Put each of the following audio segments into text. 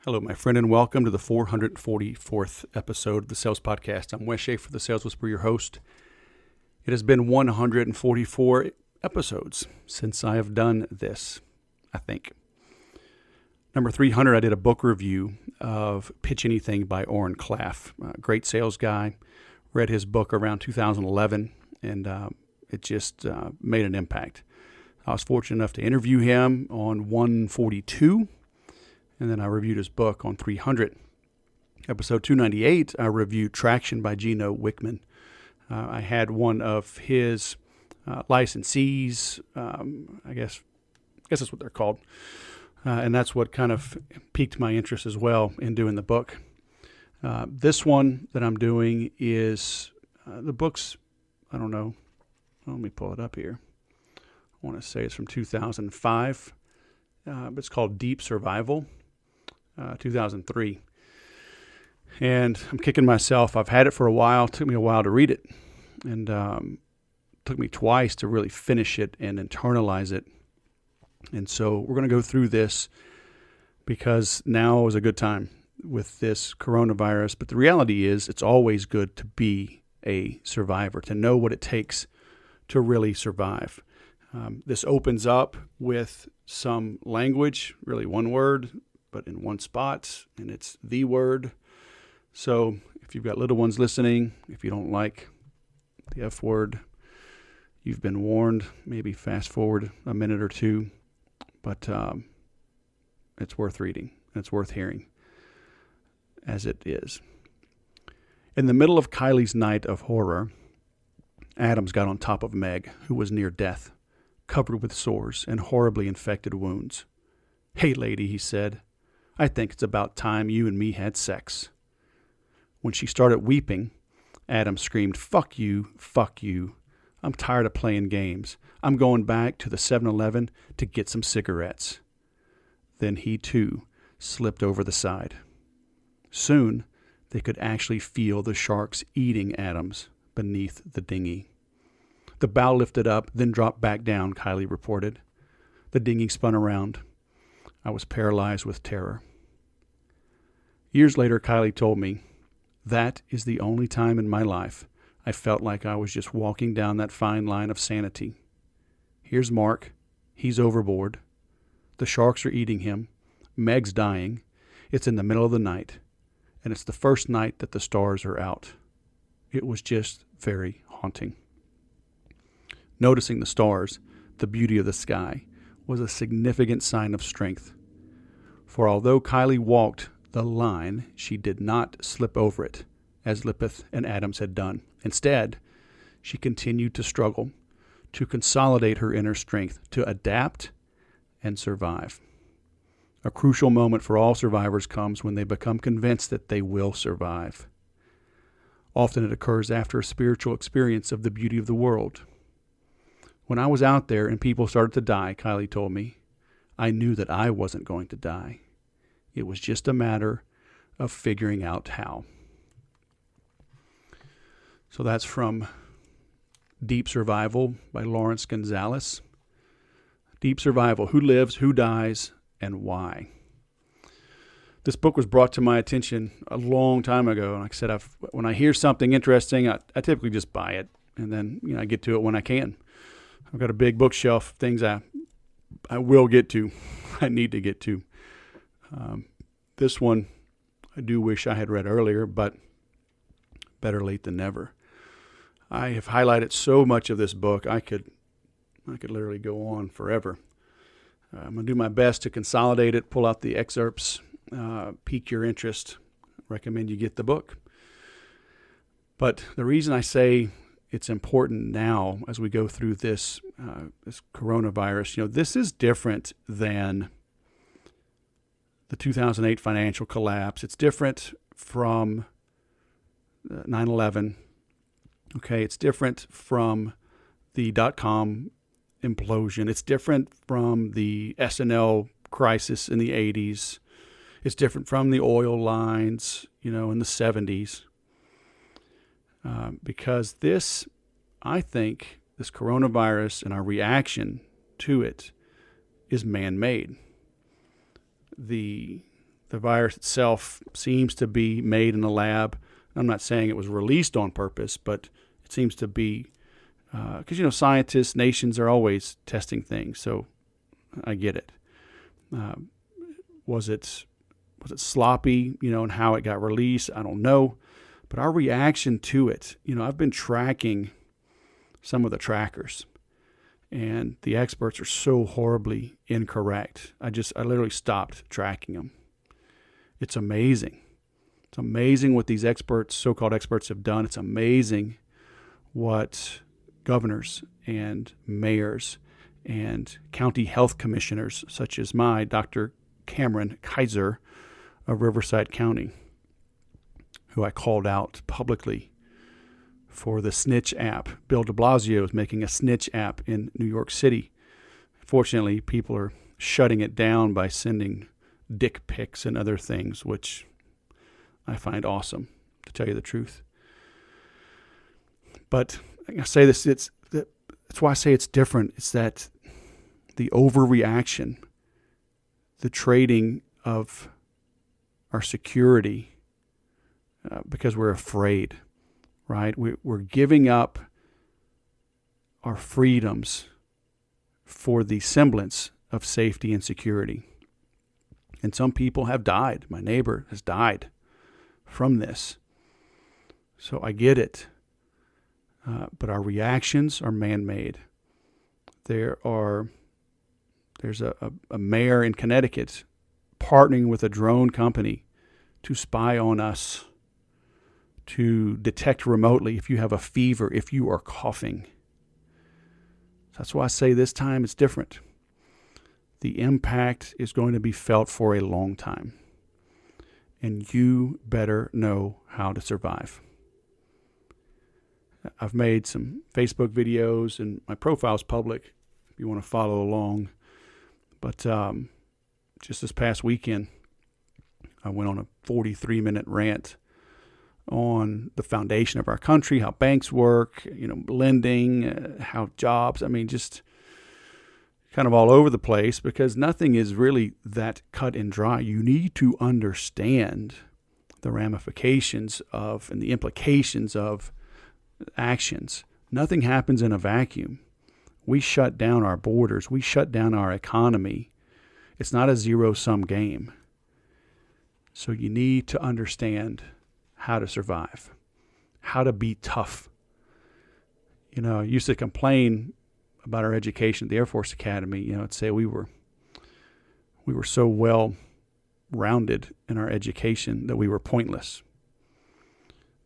Hello, my friend, and welcome to the 444th episode of the Sales Podcast. I'm Wes Schaeffer, the Sales Whisperer, your host. It has been 144 episodes since I have done this, I think. Number 300, I did a book review of Pitch Anything by Oren Klaff. Great sales guy. Read his book around 2011, and it just made an impact. I was fortunate enough to interview him on 142, and then I reviewed his book on 300. Episode 298, I reviewed Traction by Gino Wickman. I had one of his licensees, I guess that's what they're called, and that's what kind of piqued my interest as well in doing the book. This one that I'm doing is the book's, I don't know, let me pull it up here. I want to say it's from 2005, but it's called Deep Survival. 2003. And I'm kicking myself. I've had it for a while. It took me a while to read it. And took me twice to really finish it and internalize it. And so we're going to go through this because now is a good time with this coronavirus. But the reality is it's always good to be a survivor, to know what it takes to really survive. This opens up with some language, really one word, but in one spot, and it's the word. So if you've got little ones listening, if you don't like the F word, you've been warned. Maybe fast forward a minute or two, but it's worth reading. It's worth hearing, as it is. In the middle of Kylie's night of horror, Adams got on top of Meg, who was near death, covered with sores and horribly infected wounds. "Hey, lady," he said, "I think it's about time you and me had sex." When she started weeping, Adam screamed, "Fuck you, fuck you. I'm tired of playing games. I'm going back to the 7-Eleven to get some cigarettes." Then he, too, slipped over the side. Soon, they could actually feel the sharks eating Adams beneath the dinghy. The bow lifted up, then dropped back down, Kylie reported. The dinghy spun around. I was paralyzed with terror. Years later, Kylie told me, "That is the only time in my life I felt like I was just walking down that fine line of sanity. Here's Mark. He's overboard. The sharks are eating him. Meg's dying. It's in the middle of the night. And it's the first night that the stars are out. It was just very haunting." Noticing the stars, the beauty of the sky, was a significant sign of strength. For although Kylie walked the line, she did not slip over it, as Lipeth and Adams had done. Instead, she continued to struggle, to consolidate her inner strength, to adapt and survive. A crucial moment for all survivors comes when they become convinced that they will survive. Often it occurs after a spiritual experience of the beauty of the world. When I was out there and people started to die, Kylie told me, I knew that I wasn't going to die. It was just a matter of figuring out how. So that's from Deep Survival by Lawrence Gonzalez. Deep Survival: Who Lives, Who Dies, and Why. This book was brought to my attention a long time ago. Like I said, when I hear something interesting, I typically just buy it, and then I get to it when I can. I've got a big bookshelf, things I will get to, I need to get to. This one I do wish I had read earlier, but better late than never. I have highlighted so much of this book, I could literally go on forever. I'm going to do my best to consolidate it, pull out the excerpts, pique your interest. Recommend you get the book. But the reason I say it's important now as we go through this coronavirus, this is different than the 2008 financial collapse. It's different from 9/11. Okay, it's different from the dot-com implosion. It's different from the S&L crisis in the 80s. It's different from the oil lines, in the 70s. Because this, I think, this coronavirus and our reaction to it is man-made. The the virus itself seems to be made in a lab. I'm not saying it was released on purpose, but it seems to be, because, scientists, nations are always testing things, so I get it. Was it sloppy, and how it got released? I don't know. But our reaction to it, I've been tracking some of the trackers, and the experts are so horribly incorrect. I literally stopped tracking them. It's amazing. It's amazing what these experts, so-called experts, have done. It's amazing what governors and mayors and county health commissioners, such as Dr. Cameron Kaiser of Riverside County, who I called out publicly for the snitch app. Bill de Blasio is making a snitch app in New York City. Fortunately, people are shutting it down by sending dick pics and other things, which I find awesome, to tell you the truth. But I say this, that's why I say it's different. It's that the overreaction, the trading of our security, because we're afraid, right? We're giving up our freedoms for the semblance of safety and security. And some people have died. My neighbor has died from this. So I get it. But our reactions are man-made. There's a mayor in Connecticut partnering with a drone company to spy on us, to detect remotely if you have a fever, if you are coughing. That's why I say this time it's different. The impact is going to be felt for a long time. And you better know how to survive. I've made some Facebook videos, and my profile's public if you want to follow along. But just this past weekend, I went on a 43-minute rant on the foundation of our country, how banks work, lending, how jobs, just kind of all over the place, because nothing is really that cut and dry. You need to understand the ramifications of and the implications of actions. Nothing happens in a vacuum. We shut down our borders. We shut down our economy. It's not a zero-sum game. So you need to understand how to survive, how to be tough. I used to complain about our education at the Air Force Academy. I'd say we were so well rounded in our education that we were pointless.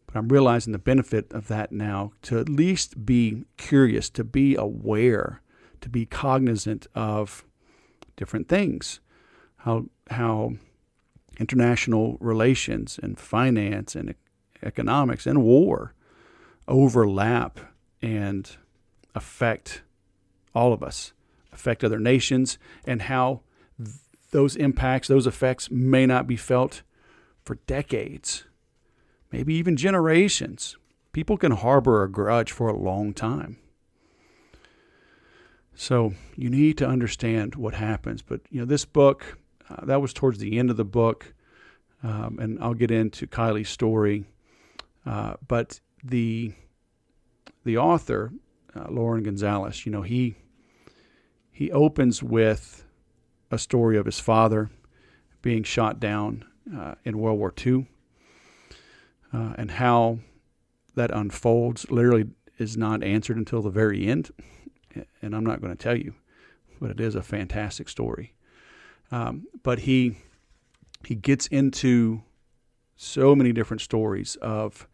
But I'm realizing the benefit of that now, to at least be curious, to be aware, to be cognizant of different things, how international relations and finance and economics and war overlap and affect all of us, affect other nations, and how those impacts, those effects may not be felt for decades, maybe even generations. People can harbor a grudge for a long time. So you need to understand what happens. But, this book, that was towards the end of the book, and I'll get into Kylie's story. But the author, Lauren Gonzalez, he opens with a story of his father being shot down in World War II, and how that unfolds literally is not answered until the very end. And I'm not going to tell you, but it is a fantastic story. But he gets into so many different stories of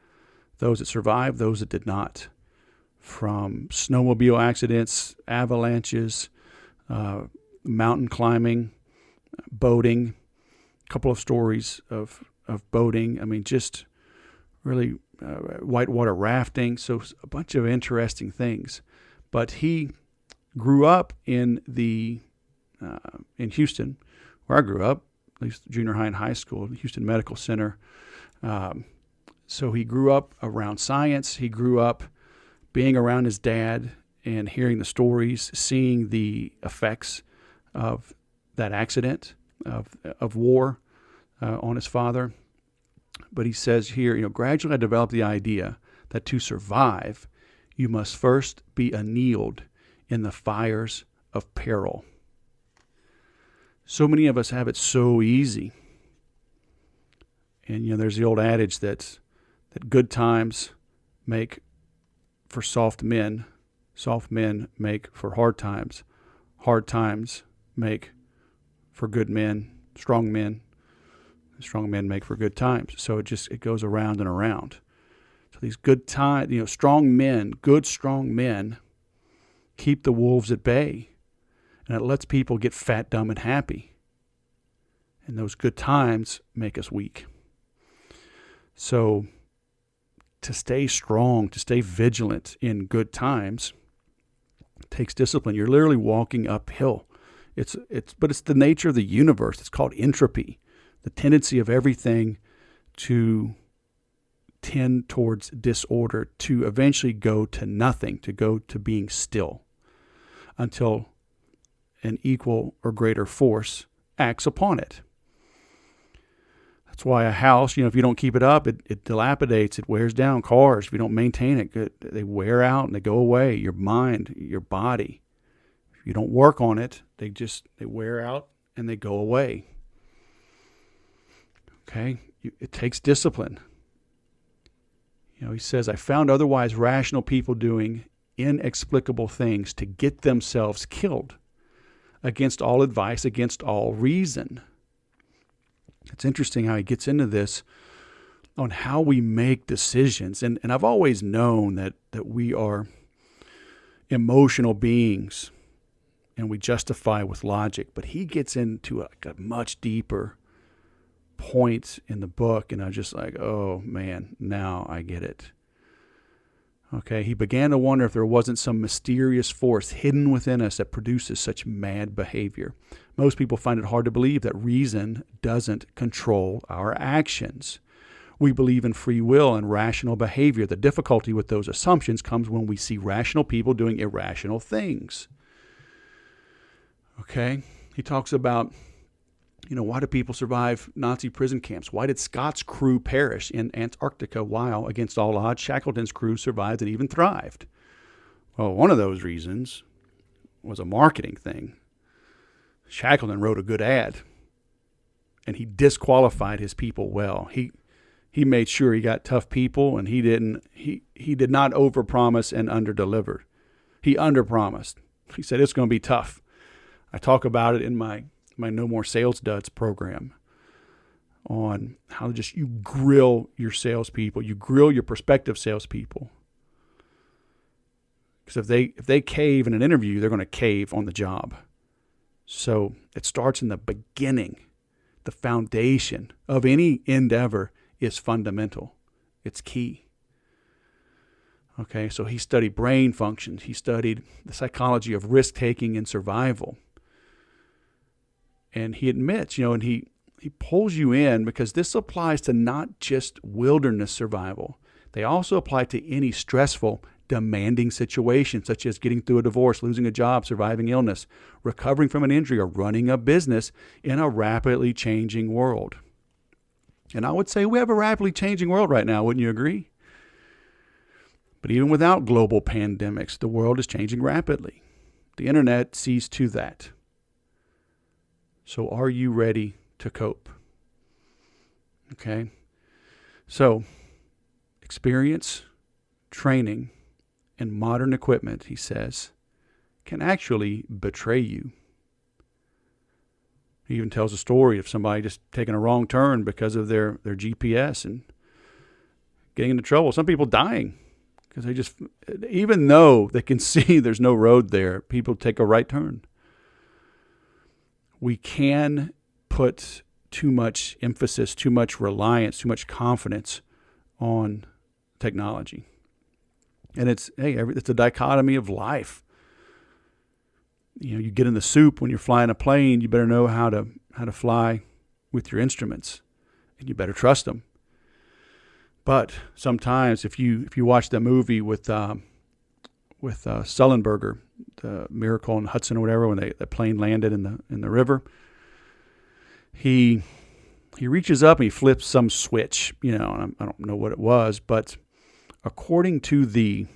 those that survived, those that did not, from snowmobile accidents, avalanches, mountain climbing, boating, a couple of stories of boating. Just really whitewater rafting. So a bunch of interesting things. But he grew up in Houston, where I grew up, at least junior high and high school, Houston Medical Center. So he grew up around science. He grew up being around his dad and hearing the stories, seeing the effects of that accident, of war, on his father. But he says here, gradually I developed the idea that to survive, you must first be annealed in the fires of peril. So many of us have it so easy. And, there's the old adage that good times make for soft men make for hard times make for good men, strong men make for good times. So it goes around and around. So these good times, strong men, good strong men, keep the wolves at bay, and it lets people get fat, dumb, and happy. And those good times make us weak. So to stay strong, to stay vigilant in good times, takes discipline. You're literally walking uphill. But it's the nature of the universe. It's called entropy, the tendency of everything to tend towards disorder, to eventually go to nothing, to go to being still, until an equal or greater force acts upon it. That's why a house, if you don't keep it up, it dilapidates, it wears down. Cars, if you don't maintain it, they wear out and they go away. Your mind, your body, if you don't work on it, they wear out and they go away. Okay? It takes discipline. He says, I found otherwise rational people doing inexplicable things to get themselves killed against all advice, against all reason. It's interesting how he gets into this on how we make decisions. And I've always known that we are emotional beings and we justify with logic. But he gets into a much deeper point in the book, and I'm just like, oh man, now I get it. Okay, he began to wonder if there wasn't some mysterious force hidden within us that produces such mad behavior. Most people find it hard to believe that reason doesn't control our actions. We believe in free will and rational behavior. The difficulty with those assumptions comes when we see rational people doing irrational things. Okay, he talks about, why do people survive Nazi prison camps? Why did Scott's crew perish in Antarctica while, against all odds, Shackleton's crew survived and even thrived? Well, one of those reasons was a marketing thing. Shackleton wrote a good ad, and he disqualified his people well. He made sure he got tough people, and he did not overpromise and underdeliver. He underpromised. He said, it's going to be tough. I talk about it in my No More Sales Duds program on how you grill your salespeople, you grill your prospective salespeople. Because if they cave in an interview, they're going to cave on the job. So it starts in the beginning. The foundation of any endeavor is fundamental. It's key. Okay, so he studied brain functions. He studied the psychology of risk-taking and survival. And he admits, and he pulls you in because this applies to not just wilderness survival. They also apply to any stressful, demanding situation, such as getting through a divorce, losing a job, surviving illness, recovering from an injury, or running a business in a rapidly changing world. And I would say we have a rapidly changing world right now, wouldn't you agree? But even without global pandemics, the world is changing rapidly. The internet sees to that. So are you ready to cope? Okay. So experience, training, and modern equipment, he says, can actually betray you. He even tells a story of somebody just taking a wrong turn because of their GPS and getting into trouble. Some people dying because even though they can see there's no road there, people take a right turn. We can put too much emphasis, too much reliance, too much confidence on technology. And it's a dichotomy of life. You get in the soup when you're flying a plane, you better know how to fly with your instruments, and you better trust them. But sometimes if you watch the movie with Sullenberger, the Miracle on Hudson or whatever, when the plane landed in the river, he he reaches up and he flips some switch, and I don't know what it was, but according to the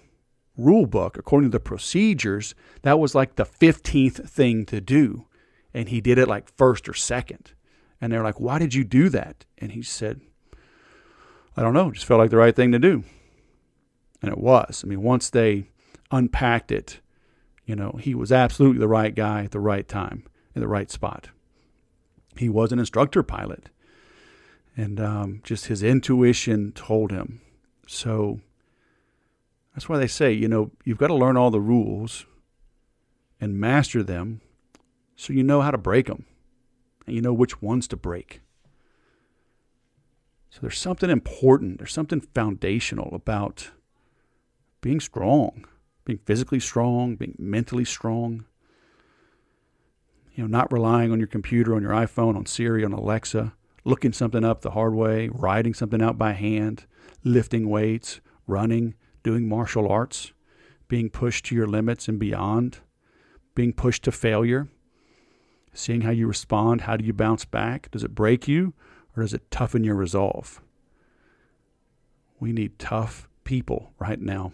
rule book, according to the procedures, that was like the 15th thing to do. And he did it like first or second. And they're like, why did you do that? And he said, I don't know, just felt like the right thing to do. And it was. I mean, once they unpacked it, he was absolutely the right guy at the right time, in the right spot. He was an instructor pilot. And just his intuition told him. So that's why they say, you've got to learn all the rules and master them so you know how to break them. And you know which ones to break. So there's something important, there's something foundational about being strong, being physically strong, being mentally strong. Not relying on your computer, on your iPhone, on Siri, on Alexa, looking something up the hard way, writing something out by hand, lifting weights, running, doing martial arts, being pushed to your limits and beyond, being pushed to failure, seeing how you respond. How do you bounce back? Does it break you or does it toughen your resolve? We need tough people right now.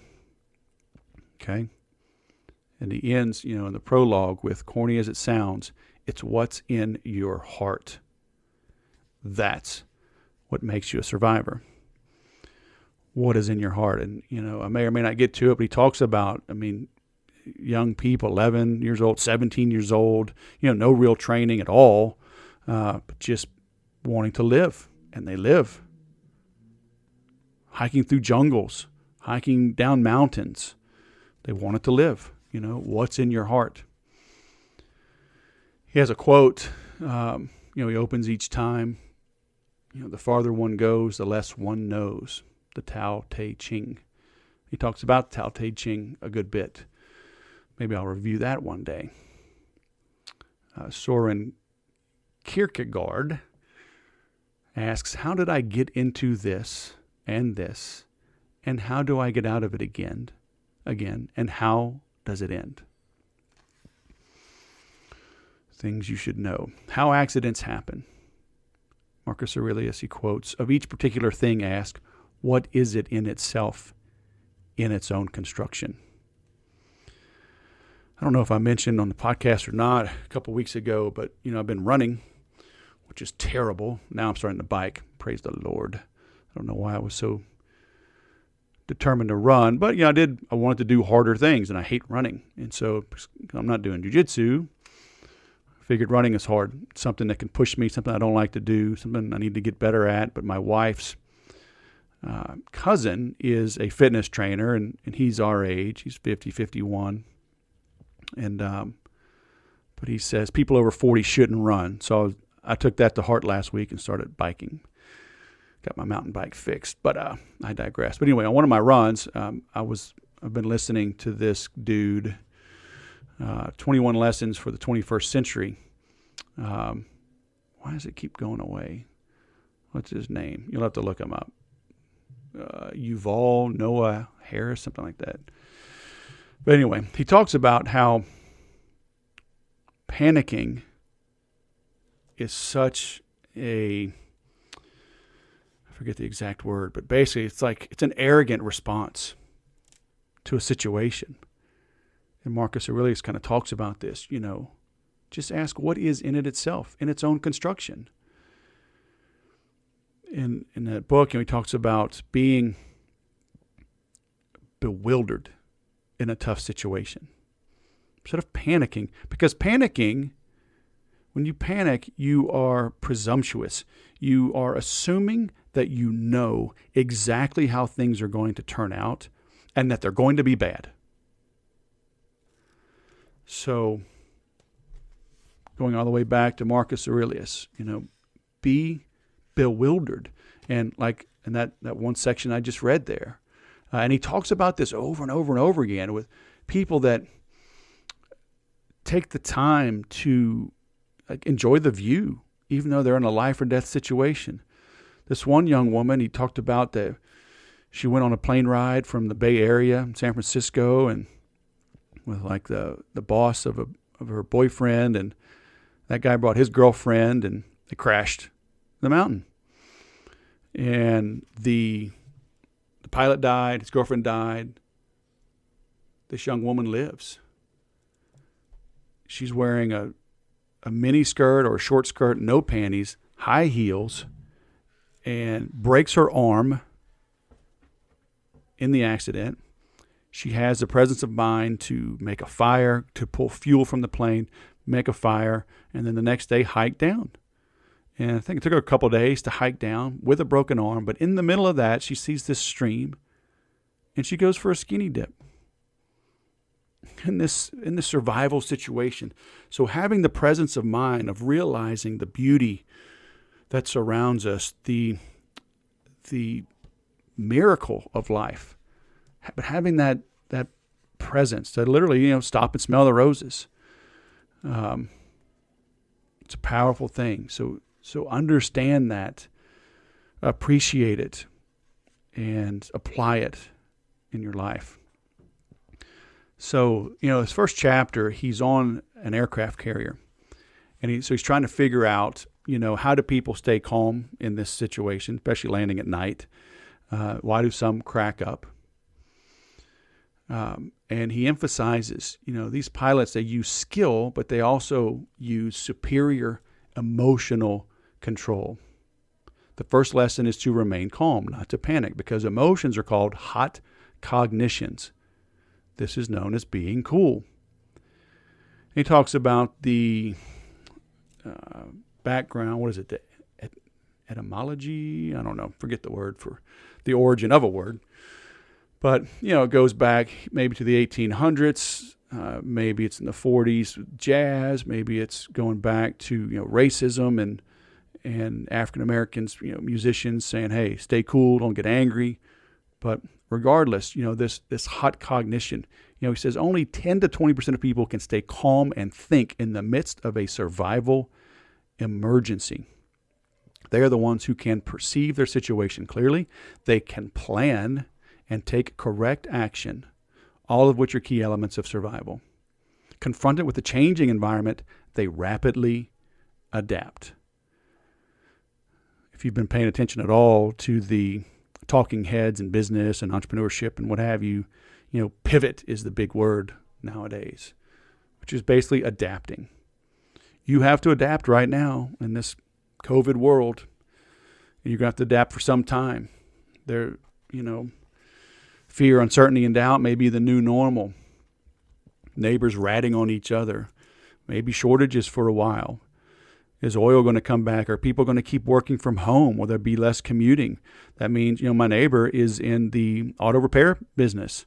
Okay? And he ends, in the prologue with, corny as it sounds, it's what's in your heart. That's what makes you a survivor. What is in your heart? And, I may or may not get to it, but he talks about, young people, 11 years old, 17 years old, no real training at all, but just wanting to live. And they live. Hiking through jungles, hiking down mountains. They wanted to live. What's in your heart? He has a quote, he opens each time, the farther one goes, the less one knows, the Tao Te Ching. He talks about Tao Te Ching a good bit. Maybe I'll review that one day. Soren Kierkegaard asks, how did I get into this, and how do I get out of it again, and how does it end? Things you should know. How accidents happen. Marcus Aurelius, he quotes, of each particular thing ask, what is it in itself, in its own construction? I don't know if I mentioned on the podcast or not a couple weeks ago, but, I've been running, which is terrible. Now I'm starting to bike. Praise the Lord. I don't know why I was so determined to run, but, I wanted to do harder things, and I hate running. And so I'm not doing jiu-jitsu. I figured running is hard. It's something that can push me, something I don't like to do, something I need to get better at. But my wife's cousin is a fitness trainer, and he's our age. He's 50, 51. And but he says people over 40 shouldn't run. So I took that to heart last week and started biking. Got my mountain bike fixed, but I digress. But anyway, on one of my runs, I've been listening to this dude, 21 Lessons for the 21st Century. Why does it keep going away? What's his name? You'll have to look him up. Yuval Noah Harris, something like that. But anyway, he talks about how panicking is such a, I forget the exact word, but basically it's an arrogant response to a situation. And Marcus Aurelius kind of talks about this, just ask what is in it itself, in its own construction. In that book, he talks about being bewildered in a tough situation. Instead of panicking, because panicking, when you panic, you are presumptuous. You are assuming that you know exactly how things are going to turn out and that they're going to be bad. So, going all the way back to Marcus Aurelius, be bewildered. And like in that one section I just read there, and he talks about this over and over and over again with people that take the time to enjoy the view, even though they're in a life or death situation. This one young woman, he talked about that she went on a plane ride from the Bay Area, San Francisco, and with the boss of her boyfriend, and that guy brought his girlfriend, and they crashed the mountain. And the pilot died, his girlfriend died. This young woman lives. She's wearing a mini skirt or a short skirt, no panties, high heels, and breaks her arm in the accident. She has the presence of mind to make a fire, to pull fuel from the plane, make a fire, and then the next day hike down. And I think it took her a couple of days to hike down with a broken arm. But in the middle of that, she sees this stream, and she goes for a skinny dip in this survival situation. So having the presence of mind of realizing the beauty that surrounds us, the miracle of life, but having that presence to literally, stop and smell the roses. It's a powerful thing. So understand that, appreciate it, and apply it in your life. So, this first chapter, he's on an aircraft carrier. And he's trying to figure out, how do people stay calm in this situation, especially landing at night? Why do some crack up? And he emphasizes, these pilots, they use skill, but they also use superior emotional control. The first lesson is to remain calm, not to panic, because emotions are called hot cognitions. This is known as being cool. He talks about the background, what is it, the etymology? I don't know, forget the word for the origin of a word. But, it goes back maybe to the 1800s, maybe it's in the 40s, jazz, maybe it's going back to, racism and African Americans, musicians saying, hey, stay cool, don't get angry. But regardless, this hot cognition, he says only 10 to 20% of people can stay calm and think in the midst of a survival emergency. They are the ones who can perceive their situation clearly. They can plan and take correct action, all of which are key elements of survival. Confronted with the changing environment, they rapidly adapt. If you've been paying attention at all to the talking heads in business and entrepreneurship and what have you, pivot is the big word nowadays, which is basically adapting. You have to adapt right now in this COVID world. You're going to have to adapt for some time. Fear, uncertainty, and doubt may be the new normal. Neighbors ratting on each other. Maybe shortages for a while. Is oil going to come back? Are people going to keep working from home? Will there be less commuting? That means, my neighbor is in the auto repair business.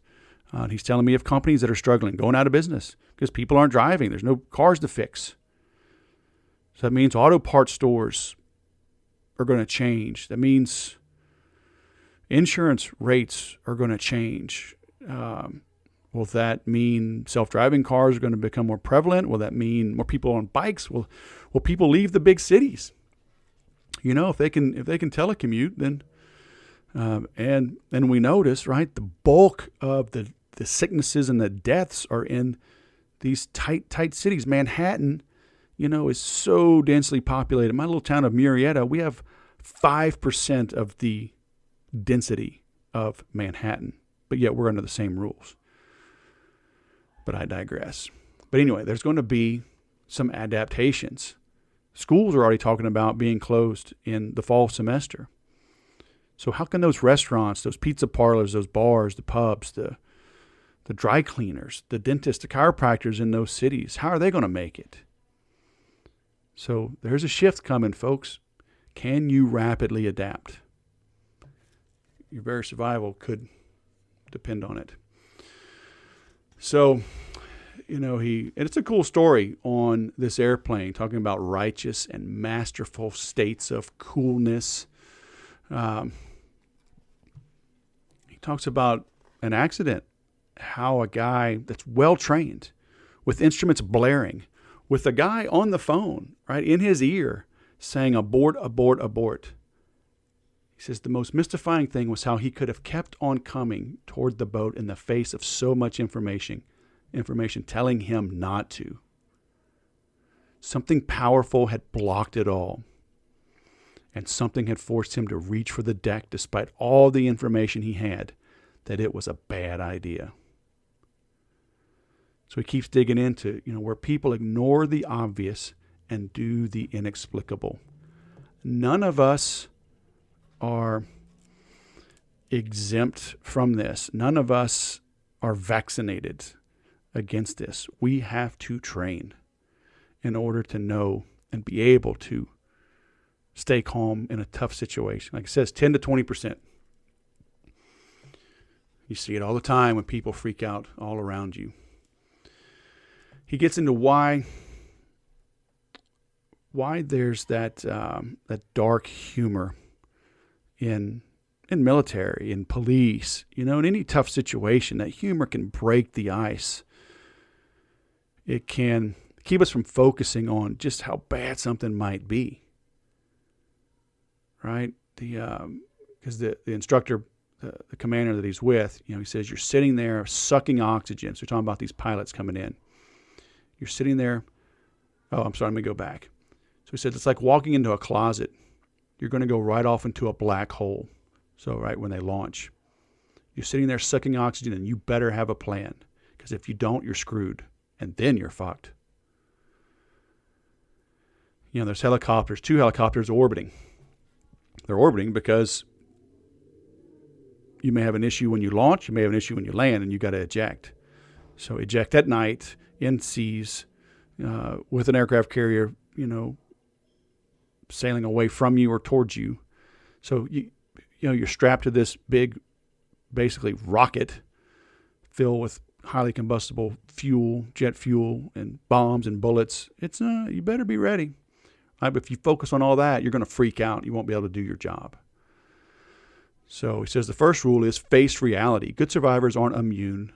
He's telling me of companies that are struggling, going out of business because people aren't driving. There's no cars to fix. So that means auto parts stores are going to change. That means insurance rates are going to change. Will that mean self-driving cars are going to become more prevalent? Will that mean more people on bikes? Will people leave the big cities? If they can telecommute, then and we notice, right, the bulk of the sicknesses and the deaths are in these tight cities. Manhattan, is so densely populated. My little town of Murrieta, we have 5% of the density of Manhattan, but yet we're under the same rules. But I digress. But anyway, there's going to be some adaptations. Schools are already talking about being closed in the fall semester. So how can those restaurants, those pizza parlors, those bars, the pubs, the dry cleaners, the dentists, the chiropractors in those cities, how are they going to make it? So there's a shift coming, folks. Can you rapidly adapt? Your very survival could depend on it. So, and it's a cool story on this airplane, talking about righteous and masterful states of coolness. He talks about an accident, how a guy that's well-trained, with instruments blaring, with a guy on the phone, right, in his ear, saying, abort, abort, abort. He says the most mystifying thing was how he could have kept on coming toward the boat in the face of so much information telling him not to. Something powerful had blocked it all. and something had forced him to reach for the deck despite all the information he had that it was a bad idea. So he keeps digging into, where people ignore the obvious and do the inexplicable. None of us are exempt from this. None of us are vaccinated against this. We have to train in order to know and be able to stay calm in a tough situation. Like it says, 10 to 20%. You see it all the time when people freak out all around you. He gets into why there's that dark humor in military, in police, in any tough situation. That humor can break the ice. It can keep us from focusing on just how bad something might be. Right? Because the instructor, the commander that he's with, he says, you're sitting there sucking oxygen. So we're talking about these pilots coming in. You're sitting there. Oh, I'm sorry. Let me go back. So he said, it's like walking into a closet. You're going to go right off into a black hole. So, right when they launch, you're sitting there sucking oxygen, and you better have a plan. Because if you don't, you're screwed. And then you're fucked. There's helicopters, 2 helicopters orbiting. They're orbiting because you may have an issue when you launch, you may have an issue when you land, and you got to eject. So eject at night in seas with an aircraft carrier, sailing away from you or towards you. So you're strapped to this big, basically rocket filled with highly combustible fuel, jet fuel, and bombs and bullets. It's you better be ready. Right? But if you focus on all that, you're going to freak out. You won't be able to do your job. So he says the first rule is face reality. Good survivors aren't immune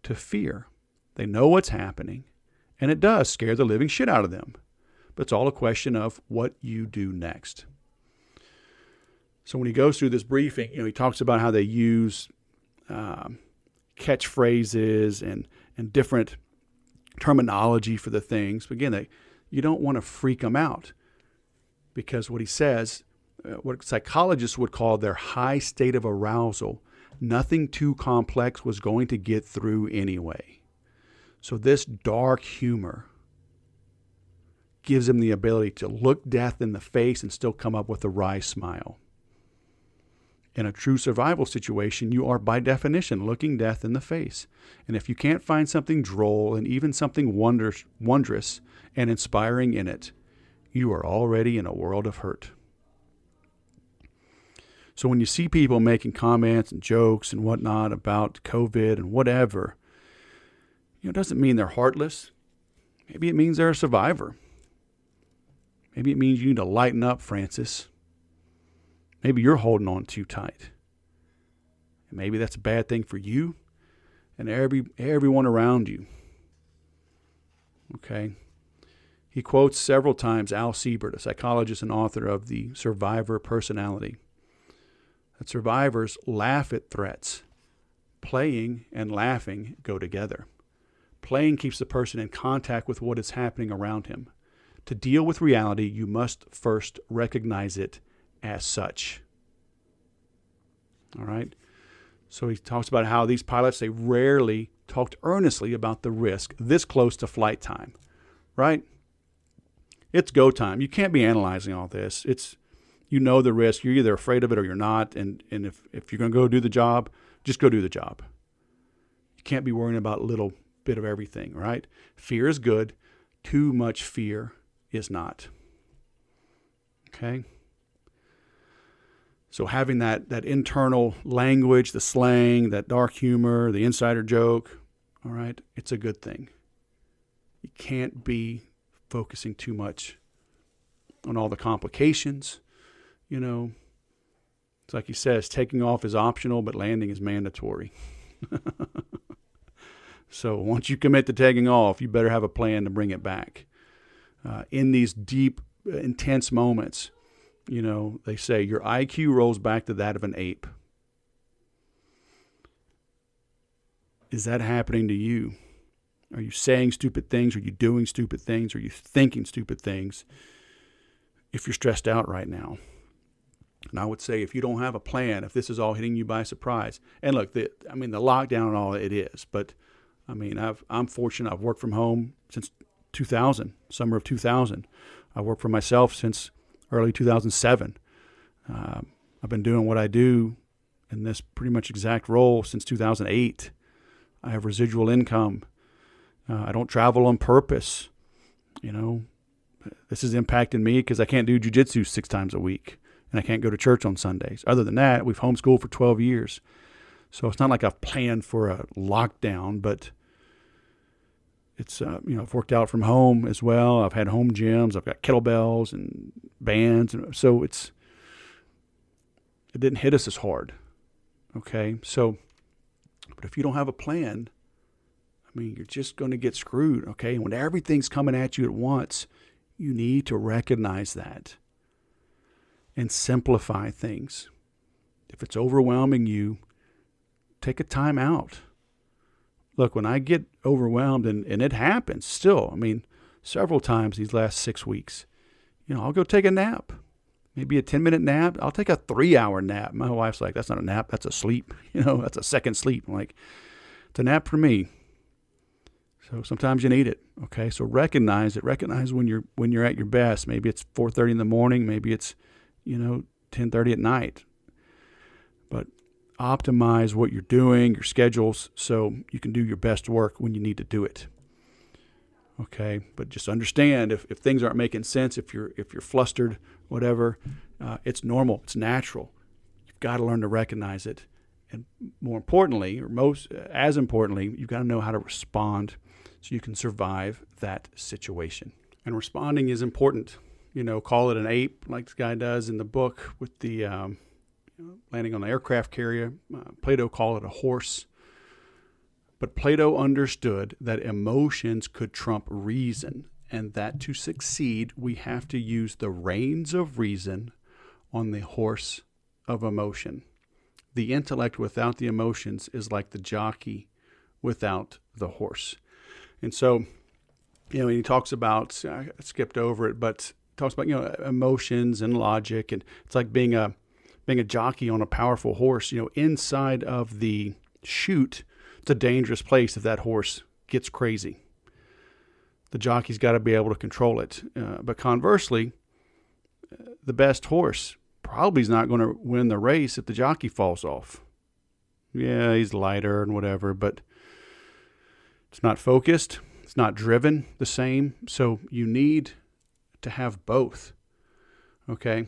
to fear. They know what's happening, and it does scare the living shit out of them. But it's all a question of what you do next. So when he goes through this briefing, he talks about how they use catchphrases and different terminology for the things. But again, you don't want to freak them out, because what he says, what psychologists would call their high state of arousal, nothing too complex was going to get through anyway. So this dark humor gives them the ability to look death in the face and still come up with a wry smile. In a true survival situation, you are by definition looking death in the face. And if you can't find something droll and even something wondrous and inspiring in it, you are already in a world of hurt. So when you see people making comments and jokes and whatnot about COVID and whatever, it doesn't mean they're heartless. Maybe it means they're a survivor. Maybe it means you need to lighten up, Francis. Maybe you're holding on too tight. And maybe that's a bad thing for you and everyone around you. Okay? He quotes several times Al Siebert, a psychologist and author of The Survivor Personality. That survivors laugh at threats. Playing and laughing go together. Playing keeps the person in contact with what is happening around him. To deal with reality, you must first recognize it as such. All right? So he talks about how these pilots, they rarely talked earnestly about the risk this close to flight time. Right? It's go time. You can't be analyzing all this. The risk. You're either afraid of it or you're not. And if you're going to go do the job, just go do the job. You can't be worrying about a little bit of everything, right? Fear is good. Too much fear is not. Okay? So having that internal language, the slang, that dark humor, the insider joke, all right, it's a good thing. You can't be focusing too much on all the complications. It's like he says, taking off is optional, but landing is mandatory. So once you commit to taking off, you better have a plan to bring it back. In these deep, intense moments, they say your IQ rolls back to that of an ape. Is that happening to you? Are you saying stupid things? Are you doing stupid things? Are you thinking stupid things? if you're stressed out right now. And I would say if you don't have a plan, if this is all hitting you by surprise, and look, the lockdown and all it is, but I'm fortunate. I've worked from home since 2000, summer of 2000. I worked for myself since early 2007. I've been doing what I do in this pretty much exact role since 2008. I have residual income. I don't travel on purpose. This is impacting me because I can't do jujitsu 6 times a week, and I can't go to church on Sundays. Other than that, we've homeschooled for 12 years. So it's not like I've planned for a lockdown, but it's, I've worked out from home as well. I've had home gyms. I've got kettlebells and bands. And so it didn't hit us as hard. Okay. So, but if you don't have a plan, you're just going to get screwed. Okay. And when everything's coming at you at once, you need to recognize that and simplify things. If it's overwhelming you, take a time out. Look, when I get overwhelmed, and it happens still, several times these last 6 weeks, I'll go take a nap, maybe a 10-minute nap. I'll take a 3-hour nap. My wife's like, that's not a nap, that's a sleep. That's a second sleep. I'm like, it's a nap for me. So sometimes you need it. Okay. So recognize it. Recognize when you're at your best. Maybe it's 4:30 in the morning. Maybe it's, 10:30 at night. But optimize what you're doing, your schedules, so you can do your best work when you need to do it. Okay, but just understand if things aren't making sense, if you're flustered, whatever, it's normal, it's natural. You've got to learn to recognize it, and more importantly, as importantly, you've got to know how to respond so you can survive that situation. And responding is important. Call it an ape, like this guy does in the book with the landing on the aircraft carrier. Plato called it a horse. But Plato understood that emotions could trump reason, and that to succeed, we have to use the reins of reason on the horse of emotion. The intellect without the emotions is like the jockey without the horse. And so, he talks about, I skipped over it, but talks about, emotions and logic, and it's like being a jockey on a powerful horse. Inside of the chute, it's a dangerous place if that horse gets crazy. The jockey's got to be able to control it. But conversely, the best horse probably is not going to win the race if the jockey falls off. Yeah, he's lighter and whatever, but it's not focused. It's not driven the same. So you need to have both. Okay?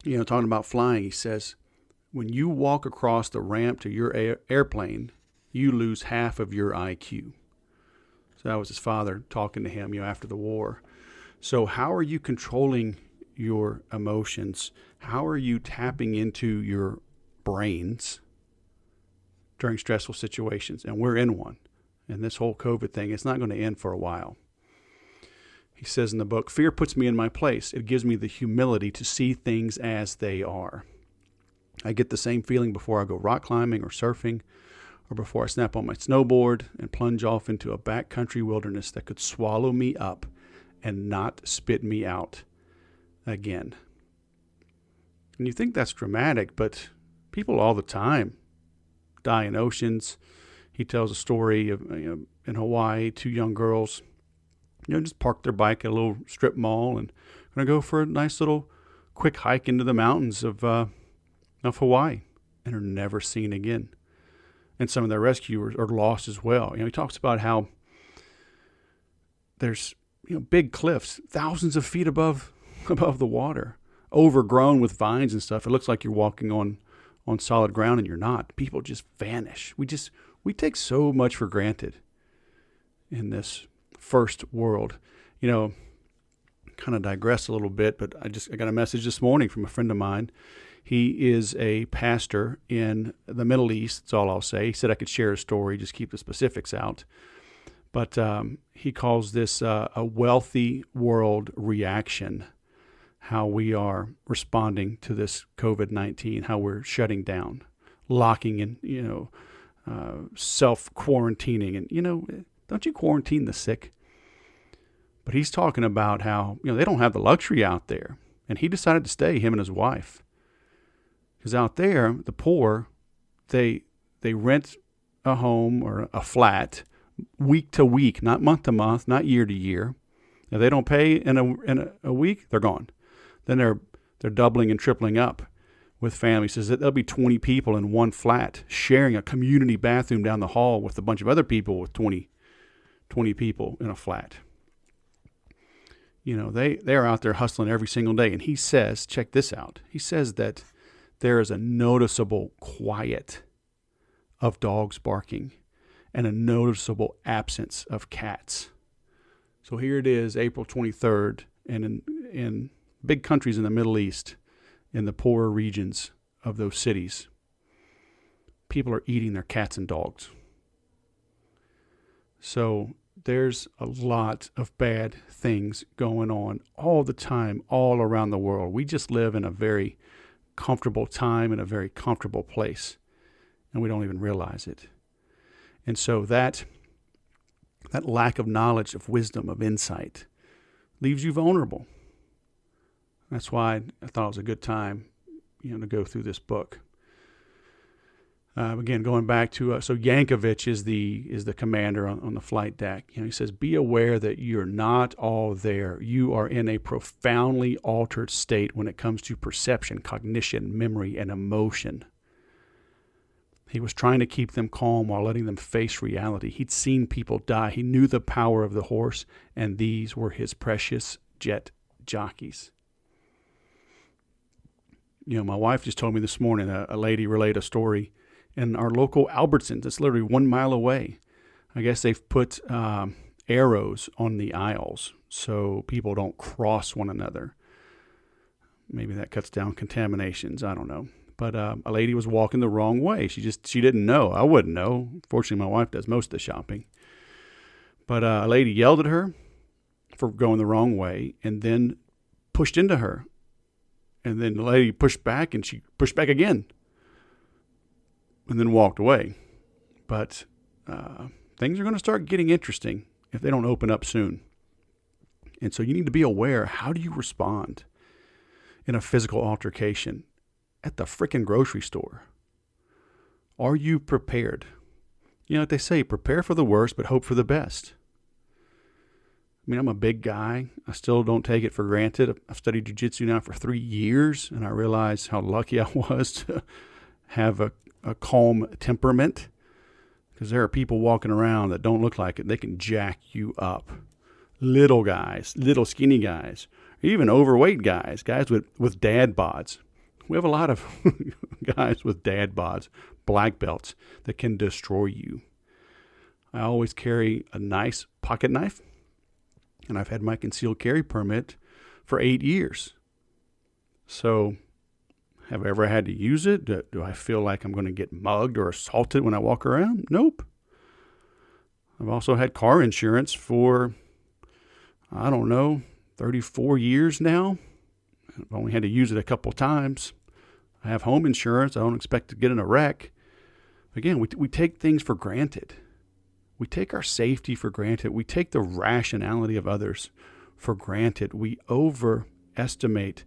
Talking about flying, he says, when you walk across the ramp to your airplane, you lose half of your IQ. So that was his father talking to him, after the war. So how are you controlling your emotions? How are you tapping into your brains during stressful situations? And we're in one. And this whole COVID thing, it's not going to end for a while. He says in the book, fear puts me in my place. It gives me the humility to see things as they are. I get the same feeling before I go rock climbing or surfing, or before I snap on my snowboard and plunge off into a backcountry wilderness that could swallow me up and not spit me out again. And you think that's dramatic, but people all the time die in oceans. He tells a story of in Hawaii, 2 young girls, just parked their bike at a little strip mall and going to go for a nice little quick hike into the mountains of Hawaii, and are never seen again. And some of their rescuers are lost as well. He talks about how there's big cliffs, thousands of feet above the water, overgrown with vines and stuff. It looks like you're walking on solid ground, and you're not. People just vanish. We take so much for granted in this first world. Kind of digress a little bit, but I got a message this morning from a friend of mine. He is a pastor in the Middle East. That's all I'll say. He said I could share a story, just keep the specifics out. But he calls this a wealthy world reaction, how we are responding to this COVID-19, how we're shutting down, locking in, self-quarantining. And, don't you quarantine the sick? But he's talking about how, they don't have the luxury out there. And he decided to stay, him and his wife. Because out there, the poor, they rent a home or a flat week to week, not month to month, not year to year. If they don't pay in a week, they're gone. Then they're doubling and tripling up with families. Says that there'll be 20 people in one flat sharing a community bathroom down the hall with a bunch of other people with 20 people in a flat. They're out there hustling every single day. And he says, check this out. He says that there is a noticeable quiet of dogs barking and a noticeable absence of cats. So here it is, April 23rd, and in big countries in the Middle East, in the poorer regions of those cities, people are eating their cats and dogs. So there's a lot of bad things going on all the time, all around the world. We just live in a very comfortable time, in a very comfortable place, and we don't even realize it. And so that lack of knowledge, of wisdom, of insight leaves you vulnerable. That's why I thought it was a good time, to go through this book. Again, going back to so Yankovic is the commander on the flight deck. He says, "Be aware that you're not all there. You are in a profoundly altered state when it comes to perception, cognition, memory, and emotion." He was trying to keep them calm while letting them face reality. He'd seen people die. He knew the power of the horse, and these were his precious jet jockeys. My wife just told me this morning, a lady relayed a story in our local Albertsons. It's literally 1 mile away. I guess they've put arrows on the aisles so people don't cross one another. Maybe that cuts down contaminations. I don't know. But a lady was walking the wrong way. She didn't know. I wouldn't know. Fortunately, my wife does most of the shopping. But a lady yelled at her for going the wrong way and then pushed into her. And then the lady pushed back and she pushed back again and then walked away. But things are going to start getting interesting if they don't open up soon. And so you need to be aware. How do you respond in a physical altercation at the frickin' grocery store? Are you prepared? What they say, prepare for the worst, but hope for the best. I'm a big guy. I still don't take it for granted. I've studied jiu-jitsu now for 3 years, and I realized how lucky I was to have a calm temperament, because there are people walking around that don't look like it. They can jack you up. Little guys, little skinny guys, even overweight guys with dad bods. We have a lot of guys with dad bods, black belts, that can destroy you. I always carry a nice pocket knife, and I've had my concealed carry permit for 8 years. So have I ever had to use it? Do I feel like I'm going to get mugged or assaulted when I walk around? Nope. I've also had car insurance for, 34 years now. I've only had to use it a couple times. I have home insurance. I don't expect to get in a wreck. Again, we take things for granted. We take our safety for granted. We take the rationality of others for granted. We overestimate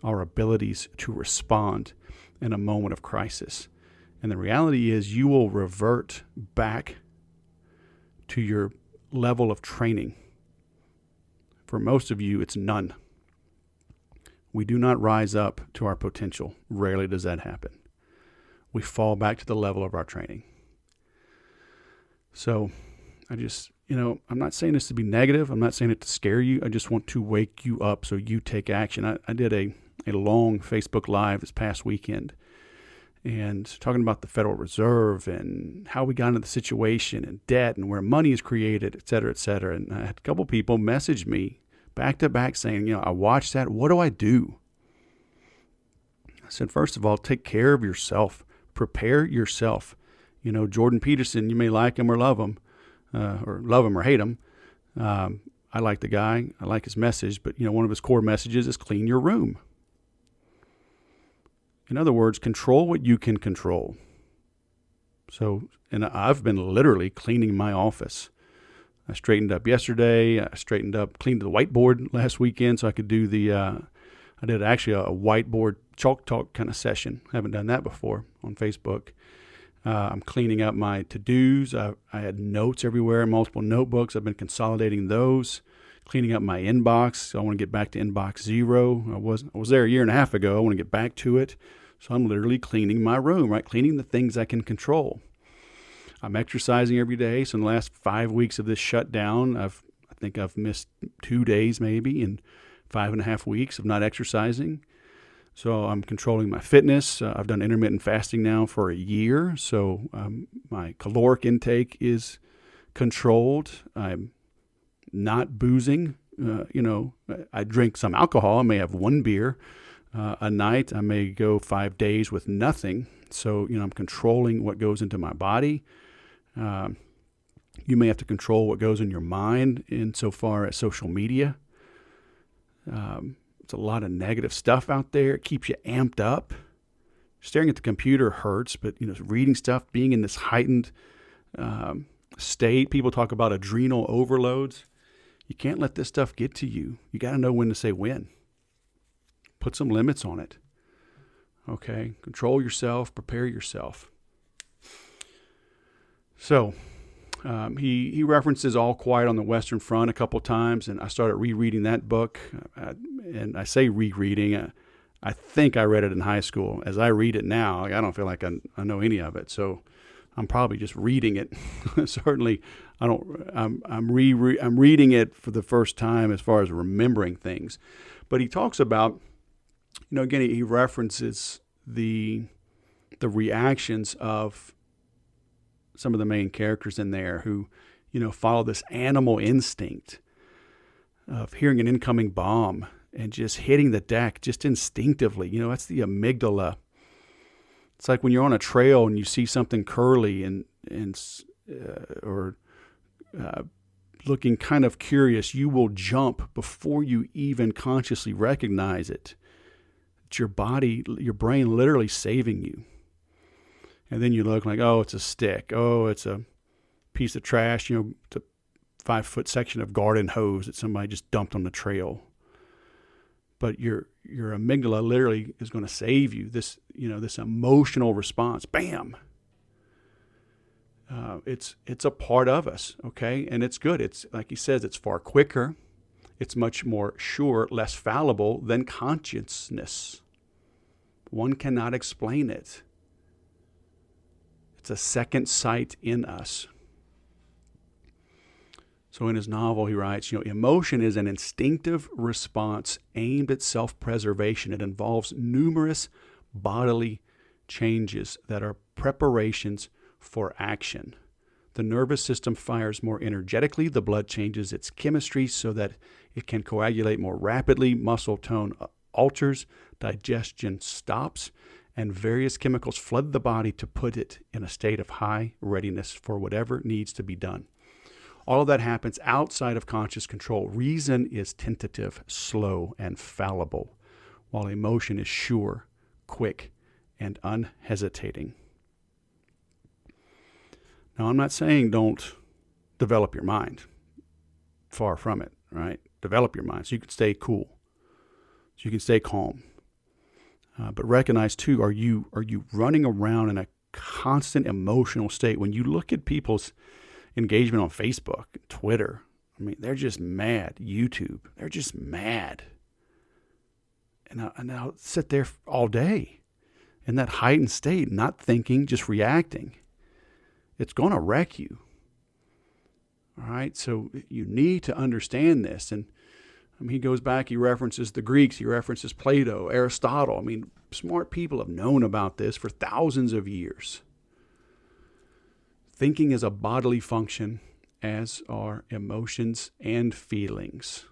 our abilities to respond in a moment of crisis. And the reality is you will revert back to your level of training. For most of you, it's none. We do not rise up to our potential. Rarely does that happen. We fall back to the level of our training. So I just, I'm not saying this to be negative. I'm not saying it to scare you. I just want to wake you up so you take action. I did a long Facebook Live this past weekend and talking about the Federal Reserve and how we got into the situation and debt and where money is created, et cetera, et cetera. And I had a couple people message me back to back saying, I watched that. What do I do? I said, first of all, take care of yourself. Prepare yourself. Jordan Peterson, you may like him or love him or hate him. I like the guy. I like his message. But, one of his core messages is clean your room. In other words, control what you can control. So, and I've been literally cleaning my office. I straightened up yesterday. Cleaned the whiteboard last weekend so I could do I did actually a whiteboard chalk talk kind of session. Haven't done that before on Facebook. I'm cleaning up my to-dos. I had notes everywhere, multiple notebooks. I've been consolidating those, cleaning up my inbox. I want to get back to inbox 0. I was there a year and a half ago. I want to get back to it. So I'm literally cleaning my room, right? Cleaning the things I can control. I'm exercising every day. So in the last 5 weeks of this shutdown, I think I've missed 2 days maybe in 5.5 weeks of not exercising. So I'm controlling my fitness. I've done intermittent fasting now for a year. So my caloric intake is controlled. I'm not boozing. I drink some alcohol. I may have 1 beer a night. I may go 5 days with nothing. So, I'm controlling what goes into my body. You may have to control what goes in your mind insofar as social media. It's a lot of negative stuff out there. It keeps you amped up. Staring at the computer hurts, but reading stuff, being in this heightened state. People talk about adrenal overloads. You can't let this stuff get to you. You got to know when to say when. Put some limits on it. Okay? Control yourself. Prepare yourself. So, he references All Quiet on the Western Front a couple times, and I started rereading that book. And I say rereading. I think I read it in high school. As I read it now, I don't feel like I know any of it. So I'm probably just reading it. Certainly, I'm reading it for the first time as far as remembering things. But he talks about, again, he references the reactions of some of the main characters in there who, follow this animal instinct of hearing an incoming bomb and just hitting the deck just instinctively. That's the amygdala. It's like when you're on a trail and you see something curly or looking kind of curious, you will jump before you even consciously recognize it. It's your brain literally saving you. And then you look like, oh, it's a stick. Oh, it's a piece of trash. It's a 5-foot section of garden hose that somebody just dumped on the trail. But your amygdala literally is going to save you. This emotional response, bam. It's a part of us, okay? And it's good. It's like he says, it's far quicker. It's much more sure, less fallible than consciousness. One cannot explain it. It's a second sight in us. So in his novel, he writes, emotion is an instinctive response aimed at self-preservation. It involves numerous bodily changes that are preparations for action. The nervous system fires more energetically. The blood changes its chemistry so that it can coagulate more rapidly. Muscle tone alters. Digestion stops. And various chemicals flood the body to put it in a state of high readiness for whatever needs to be done. All of that happens outside of conscious control. Reason is tentative, slow, and fallible, while emotion is sure, quick, and unhesitating. Now, I'm not saying don't develop your mind. Far from it, right? Develop your mind so you can stay cool, so you can stay calm. But recognize, too, are you running around in a constant emotional state? When you look at people's engagement on Facebook, Twitter, they're just mad. YouTube, they're just mad. And I'll sit there all day in that heightened state, not thinking, just reacting. It's going to wreck you. All right, so you need to understand this. And he goes back, he references the Greeks, he references Plato, Aristotle. Smart people have known about this for thousands of years. Thinking is a bodily function, as are emotions and feelings.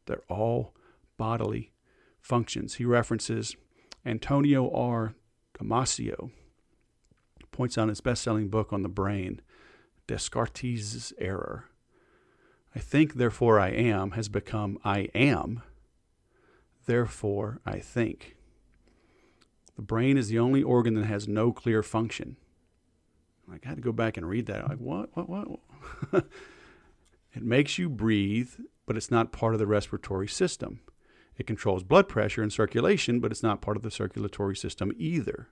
They're all bodily functions. He references Antonio R. Damasio, points out his best-selling book on the brain, Descartes' Error. I think, therefore I am, has become I am, therefore I think. The brain is the only organ that has no clear function. I had to go back and read that. What? It makes you breathe, but it's not part of the respiratory system. It controls blood pressure and circulation, but it's not part of the circulatory system either.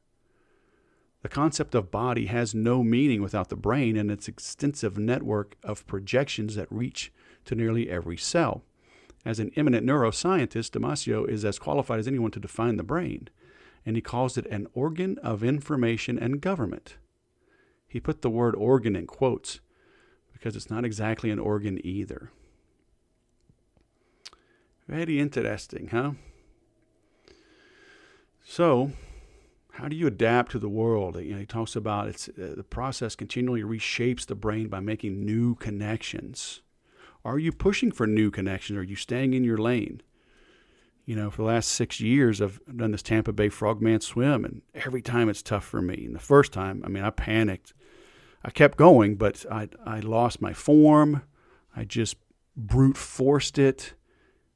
The concept of body has no meaning without the brain and its extensive network of projections that reach to nearly every cell. As an eminent neuroscientist, Damasio is as qualified as anyone to define the brain, and he calls it an organ of information and government. He put the word organ in quotes because it's not exactly an organ either. Very interesting, huh? So, how do you adapt to the world? He talks about the process continually reshapes the brain by making new connections. Are you pushing for new connections? Are you staying in your lane? For the last 6 years, I've done this Tampa Bay Frogman swim, and every time it's tough for me. And the first time, I panicked. I kept going, but I lost my form. I just brute forced it.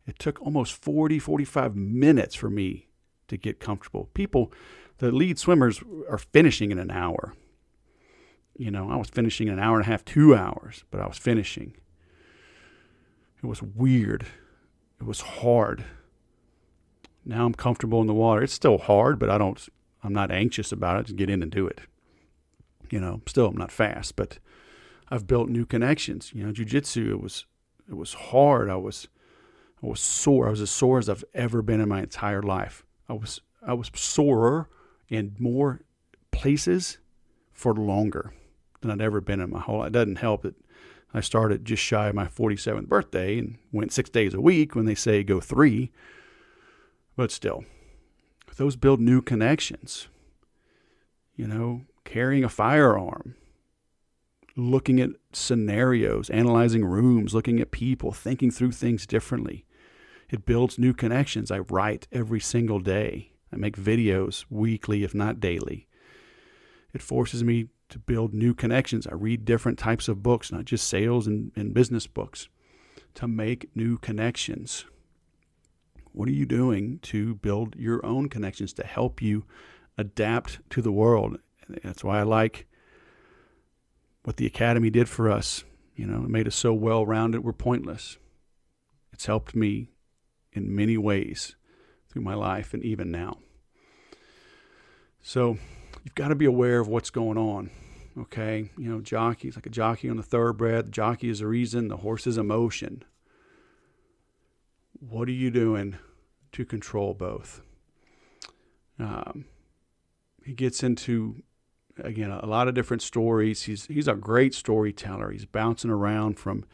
It took almost 45 minutes for me to get comfortable. The lead swimmers are finishing in an hour. I was finishing in an hour and a half, 2 hours, but I was finishing. It was weird. It was hard. Now I'm comfortable in the water. It's still hard, but I'm not anxious about it to get in and do it. Still I'm not fast, but I've built new connections. Jiu-jitsu, it was hard. I was sore. I was as sore as I've ever been in my entire life. I was sorer in more places for longer than I'd ever been in my whole life. It doesn't help that I started just shy of my 47th birthday and went 6 days a week when they say go 3. But still, those build new connections. Carrying a firearm, looking at scenarios, analyzing rooms, looking at people, thinking through things differently. It builds new connections. I write every single day. I make videos weekly, if not daily. It forces me to build new connections. I read different types of books, not just sales and business books, to make new connections. What are you doing to build your own connections to help you adapt to the world? That's why I like what the Academy did for us. It made us so well-rounded, we're pointless. It's helped me in many ways through my life and even now. So you've got to be aware of what's going on, okay? Jockey's like a jockey on the thoroughbred. The jockey is a reason, the horse is emotion. What are you doing to control both? He gets into, again, a lot of different stories. He's a great storyteller. He's bouncing around from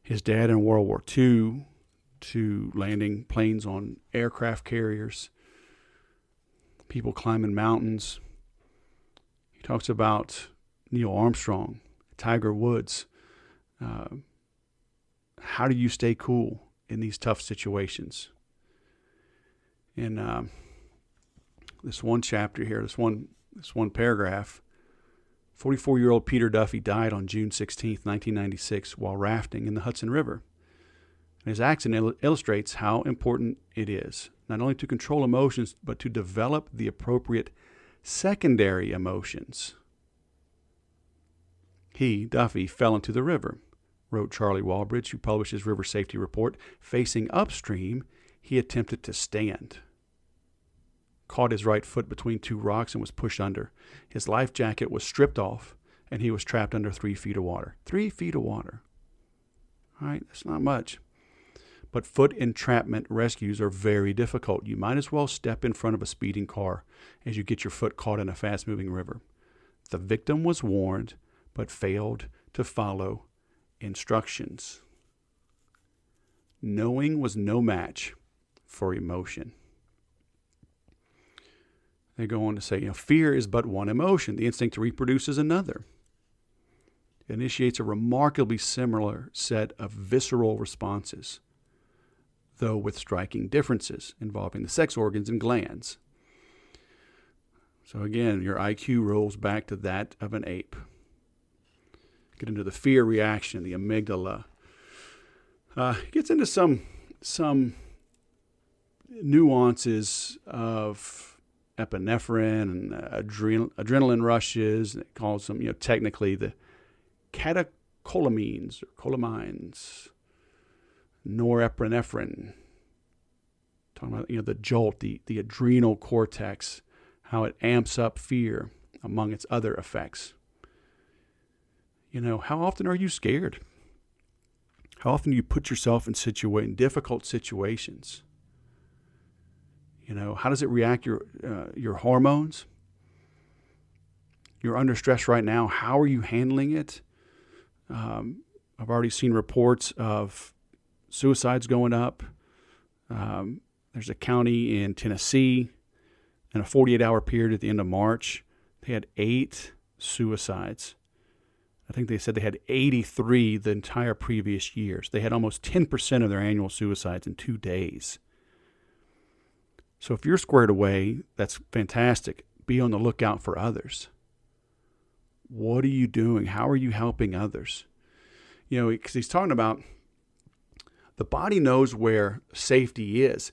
his dad in World War II to landing planes on aircraft carriers, people climbing mountains. He talks about Neil Armstrong, Tiger Woods. How do you stay cool in these tough situations? In this one chapter here, this one paragraph, 44-year-old Peter Duffy died on June 16th, 1996, while rafting in the Hudson River. His accident illustrates how important it is, not only to control emotions, but to develop the appropriate secondary emotions. He, Duffy, fell into the river, wrote Charlie Walbridge, who published his river safety report. Facing upstream, he attempted to stand, caught his right foot between 2 rocks and was pushed under. His life jacket was stripped off, and he was trapped under 3 feet of water. 3 feet of water. All right, that's not much. But foot entrapment rescues are very difficult. You might as well step in front of a speeding car as you get your foot caught in a fast-moving river. The victim was warned, but failed to follow instructions. Knowing was no match for emotion. They go on to say, fear is but one emotion. The instinct to reproduce is another. It initiates a remarkably similar set of visceral responses, though with striking differences involving the sex organs and glands. So again, your IQ rolls back to that of an ape. Get into the fear reaction, the amygdala. It gets into some nuances of epinephrine and adrenaline rushes. It calls them, technically the catecholamines or cholamines, norepinephrine, Talking about, the jolt, the adrenal cortex, how it amps up fear among its other effects. How often are you scared? How often do you put yourself in difficult situations? How does it react your hormones? You're under stress right now. How are you handling it? I've already seen reports of suicides going up. There's a county in Tennessee, in a 48-hour period at the end of March, they had 8 suicides. I think they said they had 83 the entire previous years. They had almost 10% of their annual suicides in 2 days. So if you're squared away, that's fantastic. Be on the lookout for others. What are you doing? How are you helping others? Because he's talking about the body knows where safety is.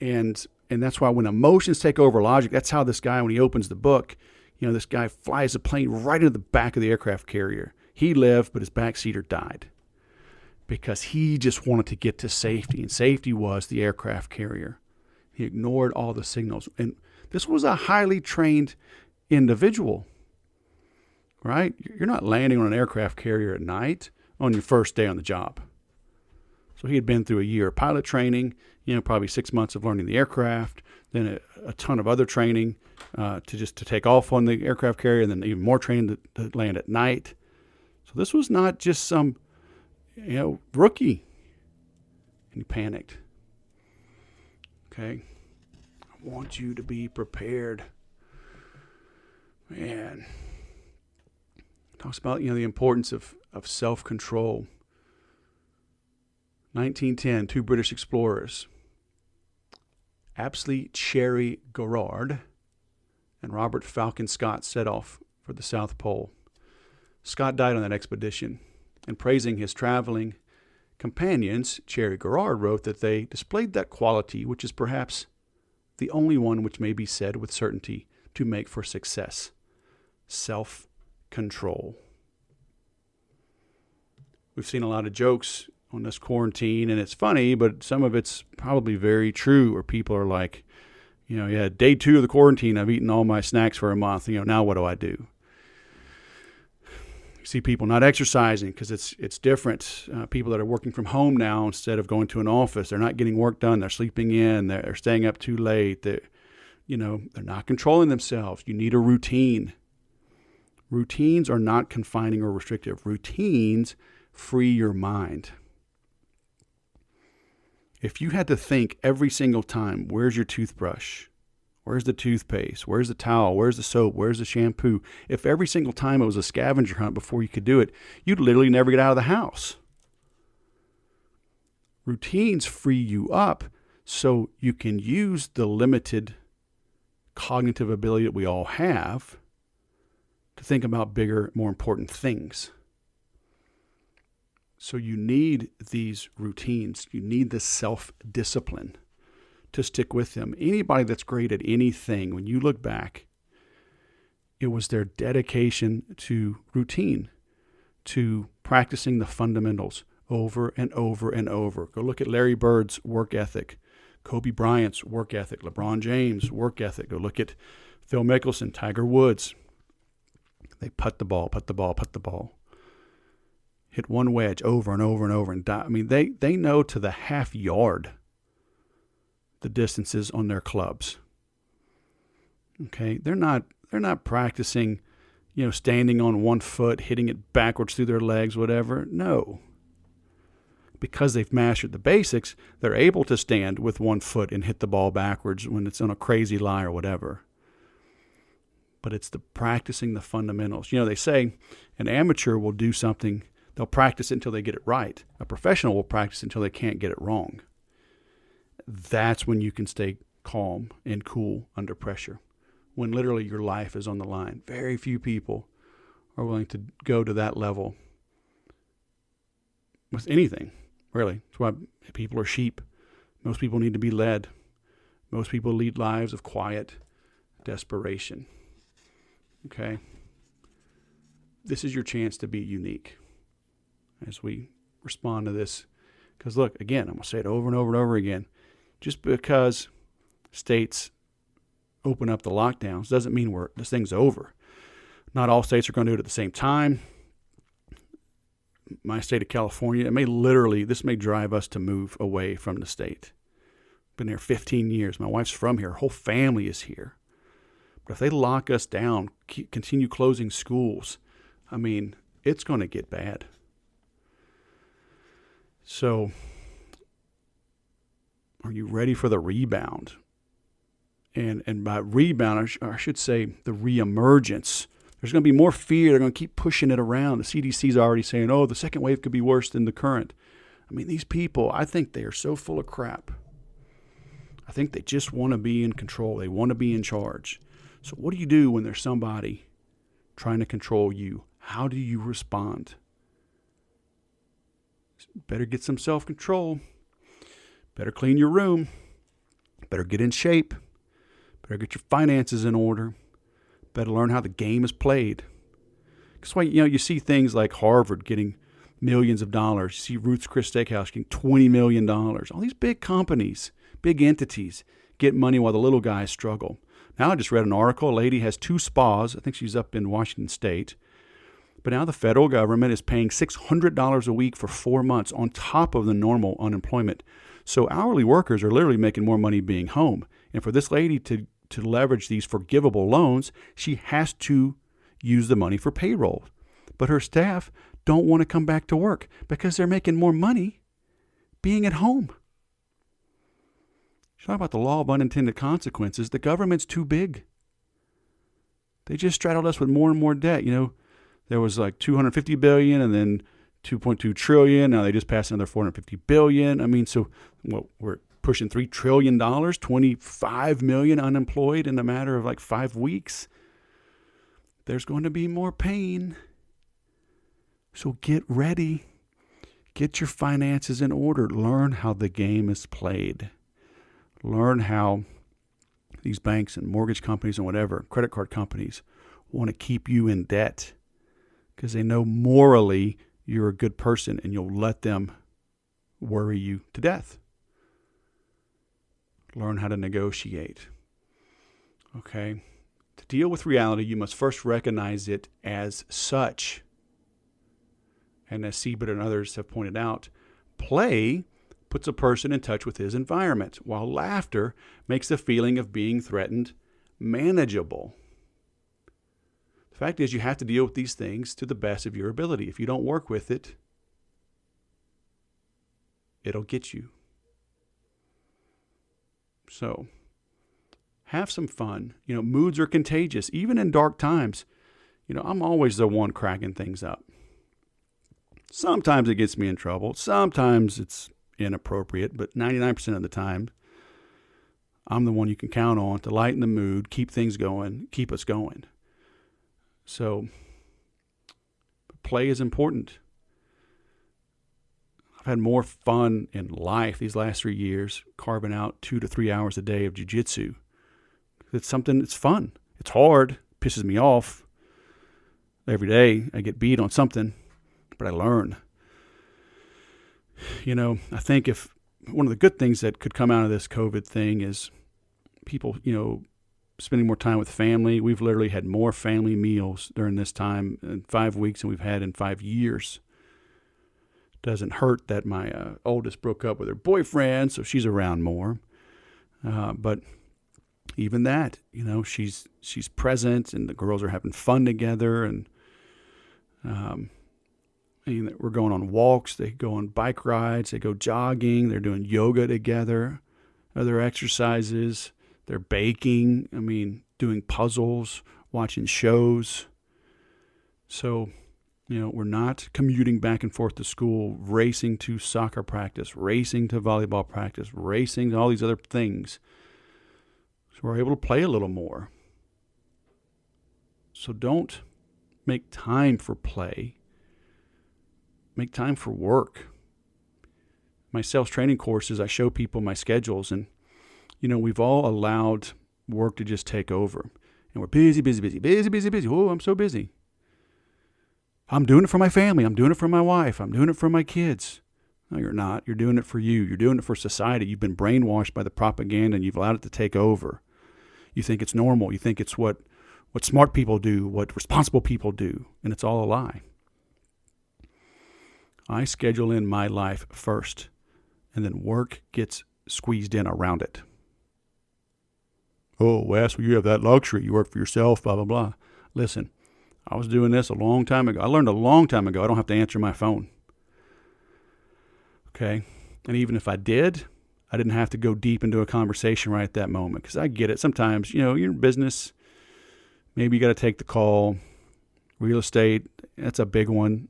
And that's why when emotions take over logic, that's how this guy, when he opens the book, this guy flies a plane right into the back of the aircraft carrier. He lived, but his backseater died because he just wanted to get to safety, and safety was the aircraft carrier. He ignored all the signals. And this was a highly trained individual, right? You're not landing on an aircraft carrier at night on your first day on the job. So he had been through a year of pilot training, probably 6 months of learning the aircraft, then a ton of other training to take off on the aircraft carrier, and then even more training to land at night. So this was not just some, rookie. And he panicked. Okay. I want you to be prepared. Man. Talks about, the importance of self-control. 1910, 2 British explorers, Apsley Cherry Garrard and Robert Falcon Scott, set off for the South Pole. Scott died on that expedition, and praising his traveling companions, Cherry Garrard wrote that they displayed that quality which is perhaps the only one which may be said with certainty to make for success: self-control. We've seen a lot of jokes on this quarantine, and it's funny, but some of it's probably very true, where people are like, day 2 of the quarantine, I've eaten all my snacks for a month, now what do I do? You see people not exercising because it's different. People that are working from home now instead of going to an office, they're not getting work done, they're sleeping in, they're staying up too late, they're not controlling themselves. You need a routine. Routines are not confining or restrictive. Routines free your mind. If you had to think every single time, where's your toothbrush? Where's the toothpaste? Where's the towel? Where's the soap? Where's the shampoo? If every single time it was a scavenger hunt before you could do it, you'd literally never get out of the house. Routines free you up so you can use the limited cognitive ability that we all have to think about bigger, more important things. So you need these routines. You need the self-discipline to stick with them. Anybody that's great at anything, when you look back, it was their dedication to routine, to practicing the fundamentals over and over and over. Go look at Larry Bird's work ethic, Kobe Bryant's work ethic, LeBron James' work ethic. Go look at Phil Mickelson, Tiger Woods. They putt the ball. Hit one wedge over and over and over and die. I mean, they know to the half yard the distances on their clubs. Okay, they're not practicing, standing on one foot, hitting it backwards through their legs, whatever. No. Because they've mastered the basics, they're able to stand with one foot and hit the ball backwards when it's on a crazy lie or whatever. But it's the practicing the fundamentals. They say an amateur will do something. They'll practice it until they get it right. A professional will practice until they can't get it wrong. That's when you can stay calm and cool under pressure, when literally your life is on the line. Very few people are willing to go to that level with anything, really. That's why people are sheep. Most people need to be led. Most people lead lives of quiet desperation. Okay? This is your chance to be unique as we respond to this. Because look, again, I'm going to say it over and over and over again. Just because states open up the lockdowns doesn't mean this thing's over. Not all states are going to do it at the same time. My state of California, this may drive us to move away from the state. Been here 15 years. My wife's from here. Her whole family is here. But if they lock us down, continue closing schools, it's going to get bad. So, are you ready for the rebound? And by rebound, I should say the reemergence. There's going to be more fear. They're going to keep pushing it around. The CDC's already saying, the second wave could be worse than the current. These people, I think they are so full of crap. I think they just want to be in control. They want to be in charge. So what do you do when there's somebody trying to control you? How do you respond? Better get some self-control. Better clean your room. Better get in shape. Better get your finances in order. Better learn how the game is played. That's why, you see things like Harvard getting millions of dollars. You see Ruth's Chris Steakhouse getting $20 million. All these big companies, big entities get money while the little guys struggle. Now I just read an article. A lady has 2 spas. I think she's up in Washington State. But now the federal government is paying $600 a week for 4 months on top of the normal unemployment. So hourly workers are literally making more money being home. And for this lady to leverage these forgivable loans, she has to use the money for payroll. But her staff don't want to come back to work because they're making more money being at home. Talk about the law of unintended consequences. The government's too big. They just straddled us with more and more debt. There was like $250 billion and then $2.2 trillion. Now they just passed another $450 billion. So we're pushing $3 trillion, 25 million unemployed in a matter of like 5 weeks. There's going to be more pain. So get ready. Get your finances in order. Learn how the game is played. Learn how these banks and mortgage companies and whatever, credit card companies, want to keep you in debt because they know morally you're a good person and you'll let them worry you to death. Learn how to negotiate. Okay? To deal with reality, you must first recognize it as such. And as Siebert and others have pointed out, play puts a person in touch with his environment, while laughter makes the feeling of being threatened manageable. The fact is, you have to deal with these things to the best of your ability. If you don't work with it, it'll get you. So, have some fun. Moods are contagious, even in dark times. I'm always the one cracking things up. Sometimes it gets me in trouble. Sometimes it's inappropriate, but 99% of the time, I'm the one you can count on to lighten the mood, keep things going, keep us going. So, play is important. I've had more fun in life these last 3 years, carving out 2 to 3 hours a day of jiu-jitsu. It's something that's fun. It's hard, pisses me off. Every day I get beat on something, but I learn. I think if one of the good things that could come out of this COVID thing is people, spending more time with family. We've literally had more family meals during this time in 5 weeks than we've had in 5 years. Doesn't hurt that my oldest broke up with her boyfriend, so she's around more. But even that, she's present, and the girls are having fun together, and we're going on walks. They go on bike rides. They go jogging. They're doing yoga together, other exercises. They're baking. Doing puzzles, watching shows. So, we're not commuting back and forth to school, racing to soccer practice, racing to volleyball practice, racing to all these other things. So we're able to play a little more. So don't make time for play. Make time for work. My sales training courses, I show people my schedules, and, we've all allowed work to just take over. And we're busy. Oh, I'm so busy. I'm doing it for my family. I'm doing it for my wife. I'm doing it for my kids. No, you're not. You're doing it for you. You're doing it for society. You've been brainwashed by the propaganda and you've allowed it to take over. You think it's normal. You think it's what smart people do, what responsible people do, and it's all a lie. I schedule in my life first, and then work gets squeezed in around it. Oh, Wes, well, you have that luxury. You work for yourself, blah, blah, blah. Listen, I was doing this a long time ago. I learned a long time ago I don't have to answer my phone. Okay? And even if I did, I didn't have to go deep into a conversation right at that moment, because I get it. Sometimes, you're in business. Maybe you got to take the call. Real estate, that's a big one.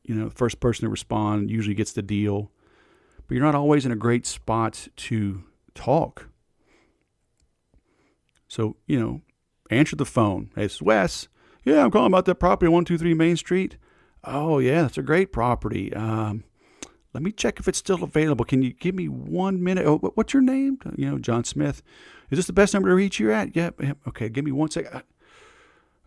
The first person to respond usually gets the deal. But you're not always in a great spot to talk. So, answer the phone. Hey, it's Wes. Yeah, I'm calling about that property on 123 Main Street. Oh, yeah, that's a great property. Let me check if it's still available. Can you give me 1 minute? Oh, what's your name? John Smith. Is this the best number to reach you at? Yeah. Okay, give me 1 second.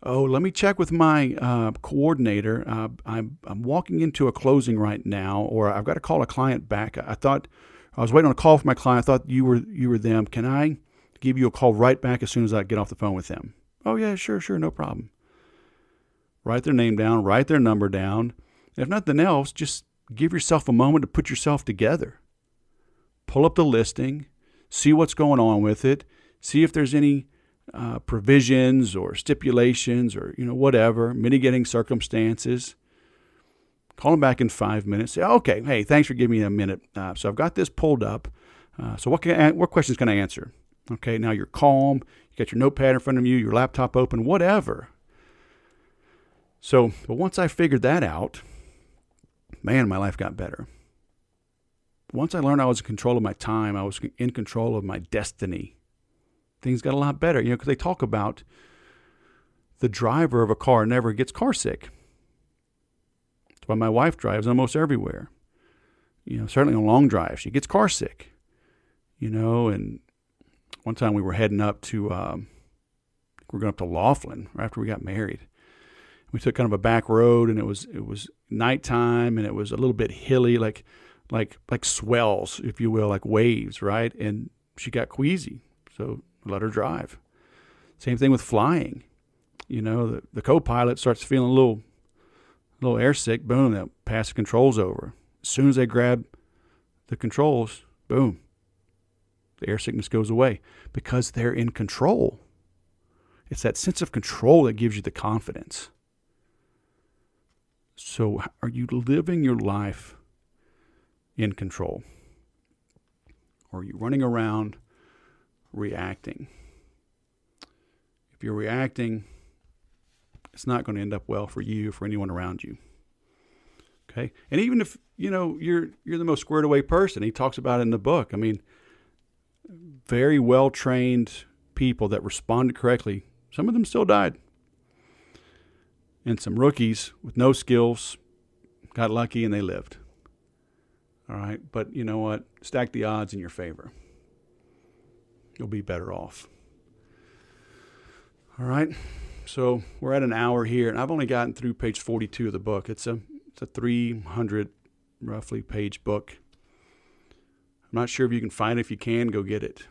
Oh, let me check with my coordinator. I'm walking into a closing right now, or I've got to call a client back. I thought I was waiting on a call from my client. I thought you were them. Can I give you a call right back as soon as I get off the phone with them? Oh, yeah, sure, no problem. Write their name down, write their number down. If nothing else, just give yourself a moment to put yourself together. Pull up the listing, see what's going on with it, see if there's any provisions or stipulations or, whatever, mitigating circumstances. Call them back in 5 minutes. Say, okay, hey, thanks for giving me a minute. So I've got this pulled up. So what questions can I answer? Okay, now you're calm. You got your notepad in front of you, your laptop open, whatever. But once I figured that out, man, my life got better. Once I learned I was in control of my time, I was in control of my destiny, things got a lot better, because they talk about the driver of a car never gets car sick. That's why my wife drives almost everywhere. Certainly on long drives, she gets car sick. And one time we were heading up to, we're going up to Laughlin right after we got married. We took kind of a back road, and it was nighttime, and it was a little bit hilly, like swells, if you will, like waves, right? And she got queasy, so let her drive. Same thing with flying. The co-pilot starts feeling a little airsick. Boom, they'll pass the controls over. As soon as they grab the controls, boom, the air sickness goes away because they're in control. It's that sense of control that gives you the confidence. So are you living your life in control? Or are you running around reacting? If you're reacting, it's not going to end up well for you, for anyone around you. Okay? And even if, you're the most squared away person, he talks about it in the book. I mean, very well-trained people that responded correctly, some of them still died. And some rookies with no skills got lucky and they lived. All right? But you know what? Stack the odds in your favor. You'll be better off. All right? So we're at an hour here, and I've only gotten through page 42 of the book. It's a 300 roughly page book. I'm not sure if you can find it. If you can, go get it.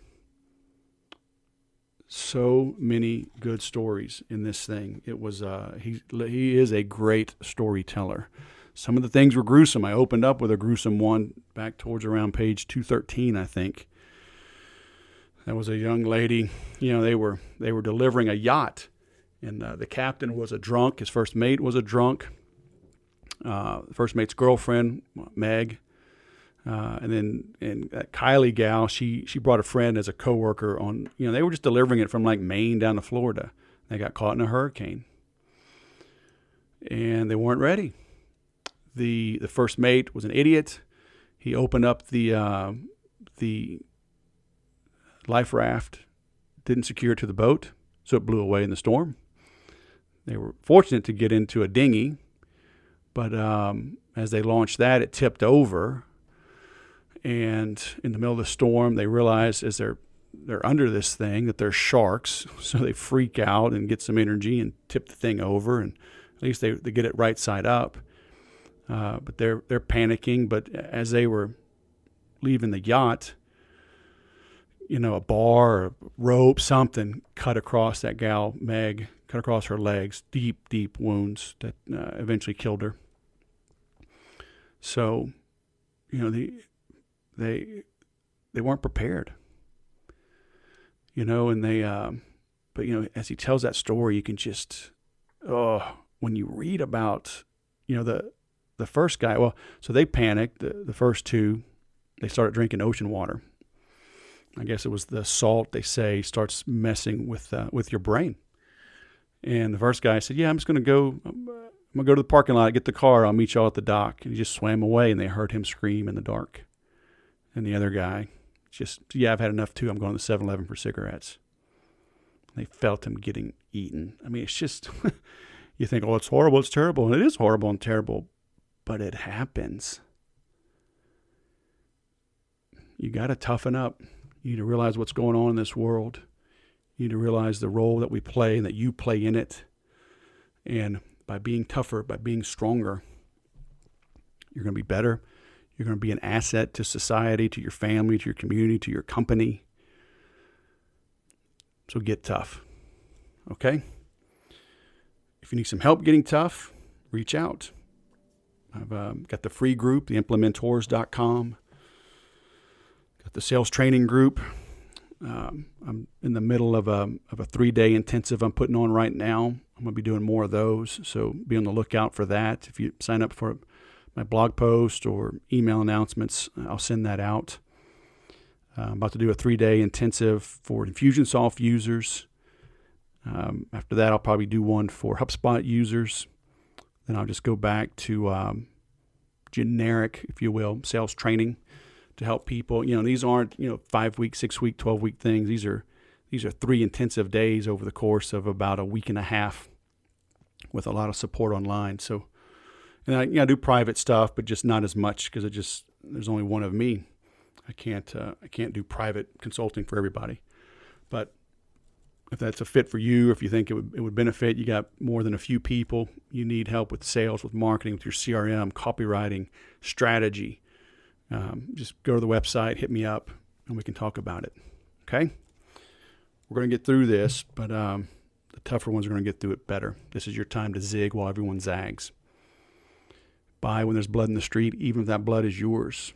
So many good stories in this thing. It was he is a great storyteller. Some of the things were gruesome. I opened up with a gruesome one back towards around page 213, I think. That was a young lady. They were delivering a yacht, and the captain was a drunk. His first mate was a drunk. The first mate's girlfriend, Meg. And that Kylie gal, she brought a friend as a coworker on, they were just delivering it from like Maine down to Florida. They got caught in a hurricane and they weren't ready. The first mate was an idiot. He opened up the life raft, didn't secure it to the boat, so it blew away in the storm. They were fortunate to get into a dinghy, but as they launched that, it tipped over. And in the middle of the storm, they realize as they're under this thing that they're sharks. So they freak out and get some energy and tip the thing over. And at least they get it right side up. But they're panicking. But as they were leaving the yacht, a bar or rope, something cut across that gal, Meg, cut across her legs, deep, deep wounds that eventually killed her. So, they weren't prepared, and but as he tells that story, you can just, when you read about, the first guy, well, so they panicked, the first two, they started drinking ocean water. I guess it was the salt, they say, starts messing with your brain. And the first guy said, I'm going to go to the parking lot, get the car, I'll meet y'all at the dock. And he just swam away, and they heard him scream in the dark. And the other guy just, I've had enough too, I'm going to the 7-Eleven for cigarettes. They felt him getting eaten. I mean, it's just, you think, it's horrible, it's terrible. And it is horrible and terrible, but it happens. You got to toughen up. You need to realize what's going on in this world. You need to realize the role that we play and that you play in it. And by being tougher, by being stronger, you're going to be better. You're going to be an asset to society, to your family, to your community, to your company. So get tough. Okay? If you need some help getting tough, reach out. I've got the free group, theimplementors.com. Got the sales training group. I'm in the middle of a 3-day intensive I'm putting on right now. I'm going to be doing more of those, so be on the lookout for that. If you sign up for my blog post or email announcements, I'll send that out. I'm about to do a 3-day intensive for Infusionsoft users. After that, I'll probably do one for HubSpot users. Then I'll just go back to generic, if you will, sales training to help people. These aren't 5-week, 6-week, 12-week things. These are 3 intensive days over the course of about a week and a half with a lot of support online. So, and I do private stuff, but just not as much because there's only one of me. I can't do private consulting for everybody. But if that's a fit for you, if you think it would benefit, you got more than a few people, you need help with sales, with marketing, with your CRM, copywriting, strategy, just go to the website, hit me up, and we can talk about it. Okay? We're going to get through this, but the tougher ones are going to get through it better. This is your time to zig while everyone zags. Buy when there's blood in the street, even if that blood is yours.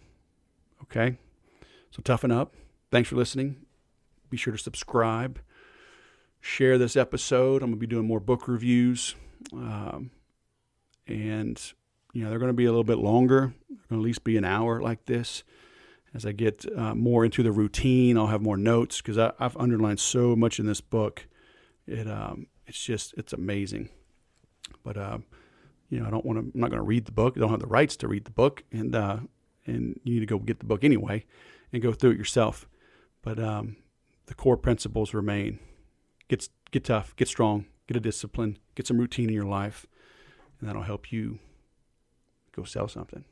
Okay? So toughen up. Thanks for listening. Be sure to subscribe. Share this episode. I'm going to be doing more book reviews. And they're going to be a little bit longer. They're going to at least be an hour like this. As I get more into the routine, I'll have more notes because I've underlined so much in this book. It's amazing. But I'm not going to read the book. I don't have the rights to read the book, and you need to go get the book anyway and go through it yourself. But the core principles remain. Get tough, get strong, get a discipline, get some routine in your life, and that'll help you go sell something.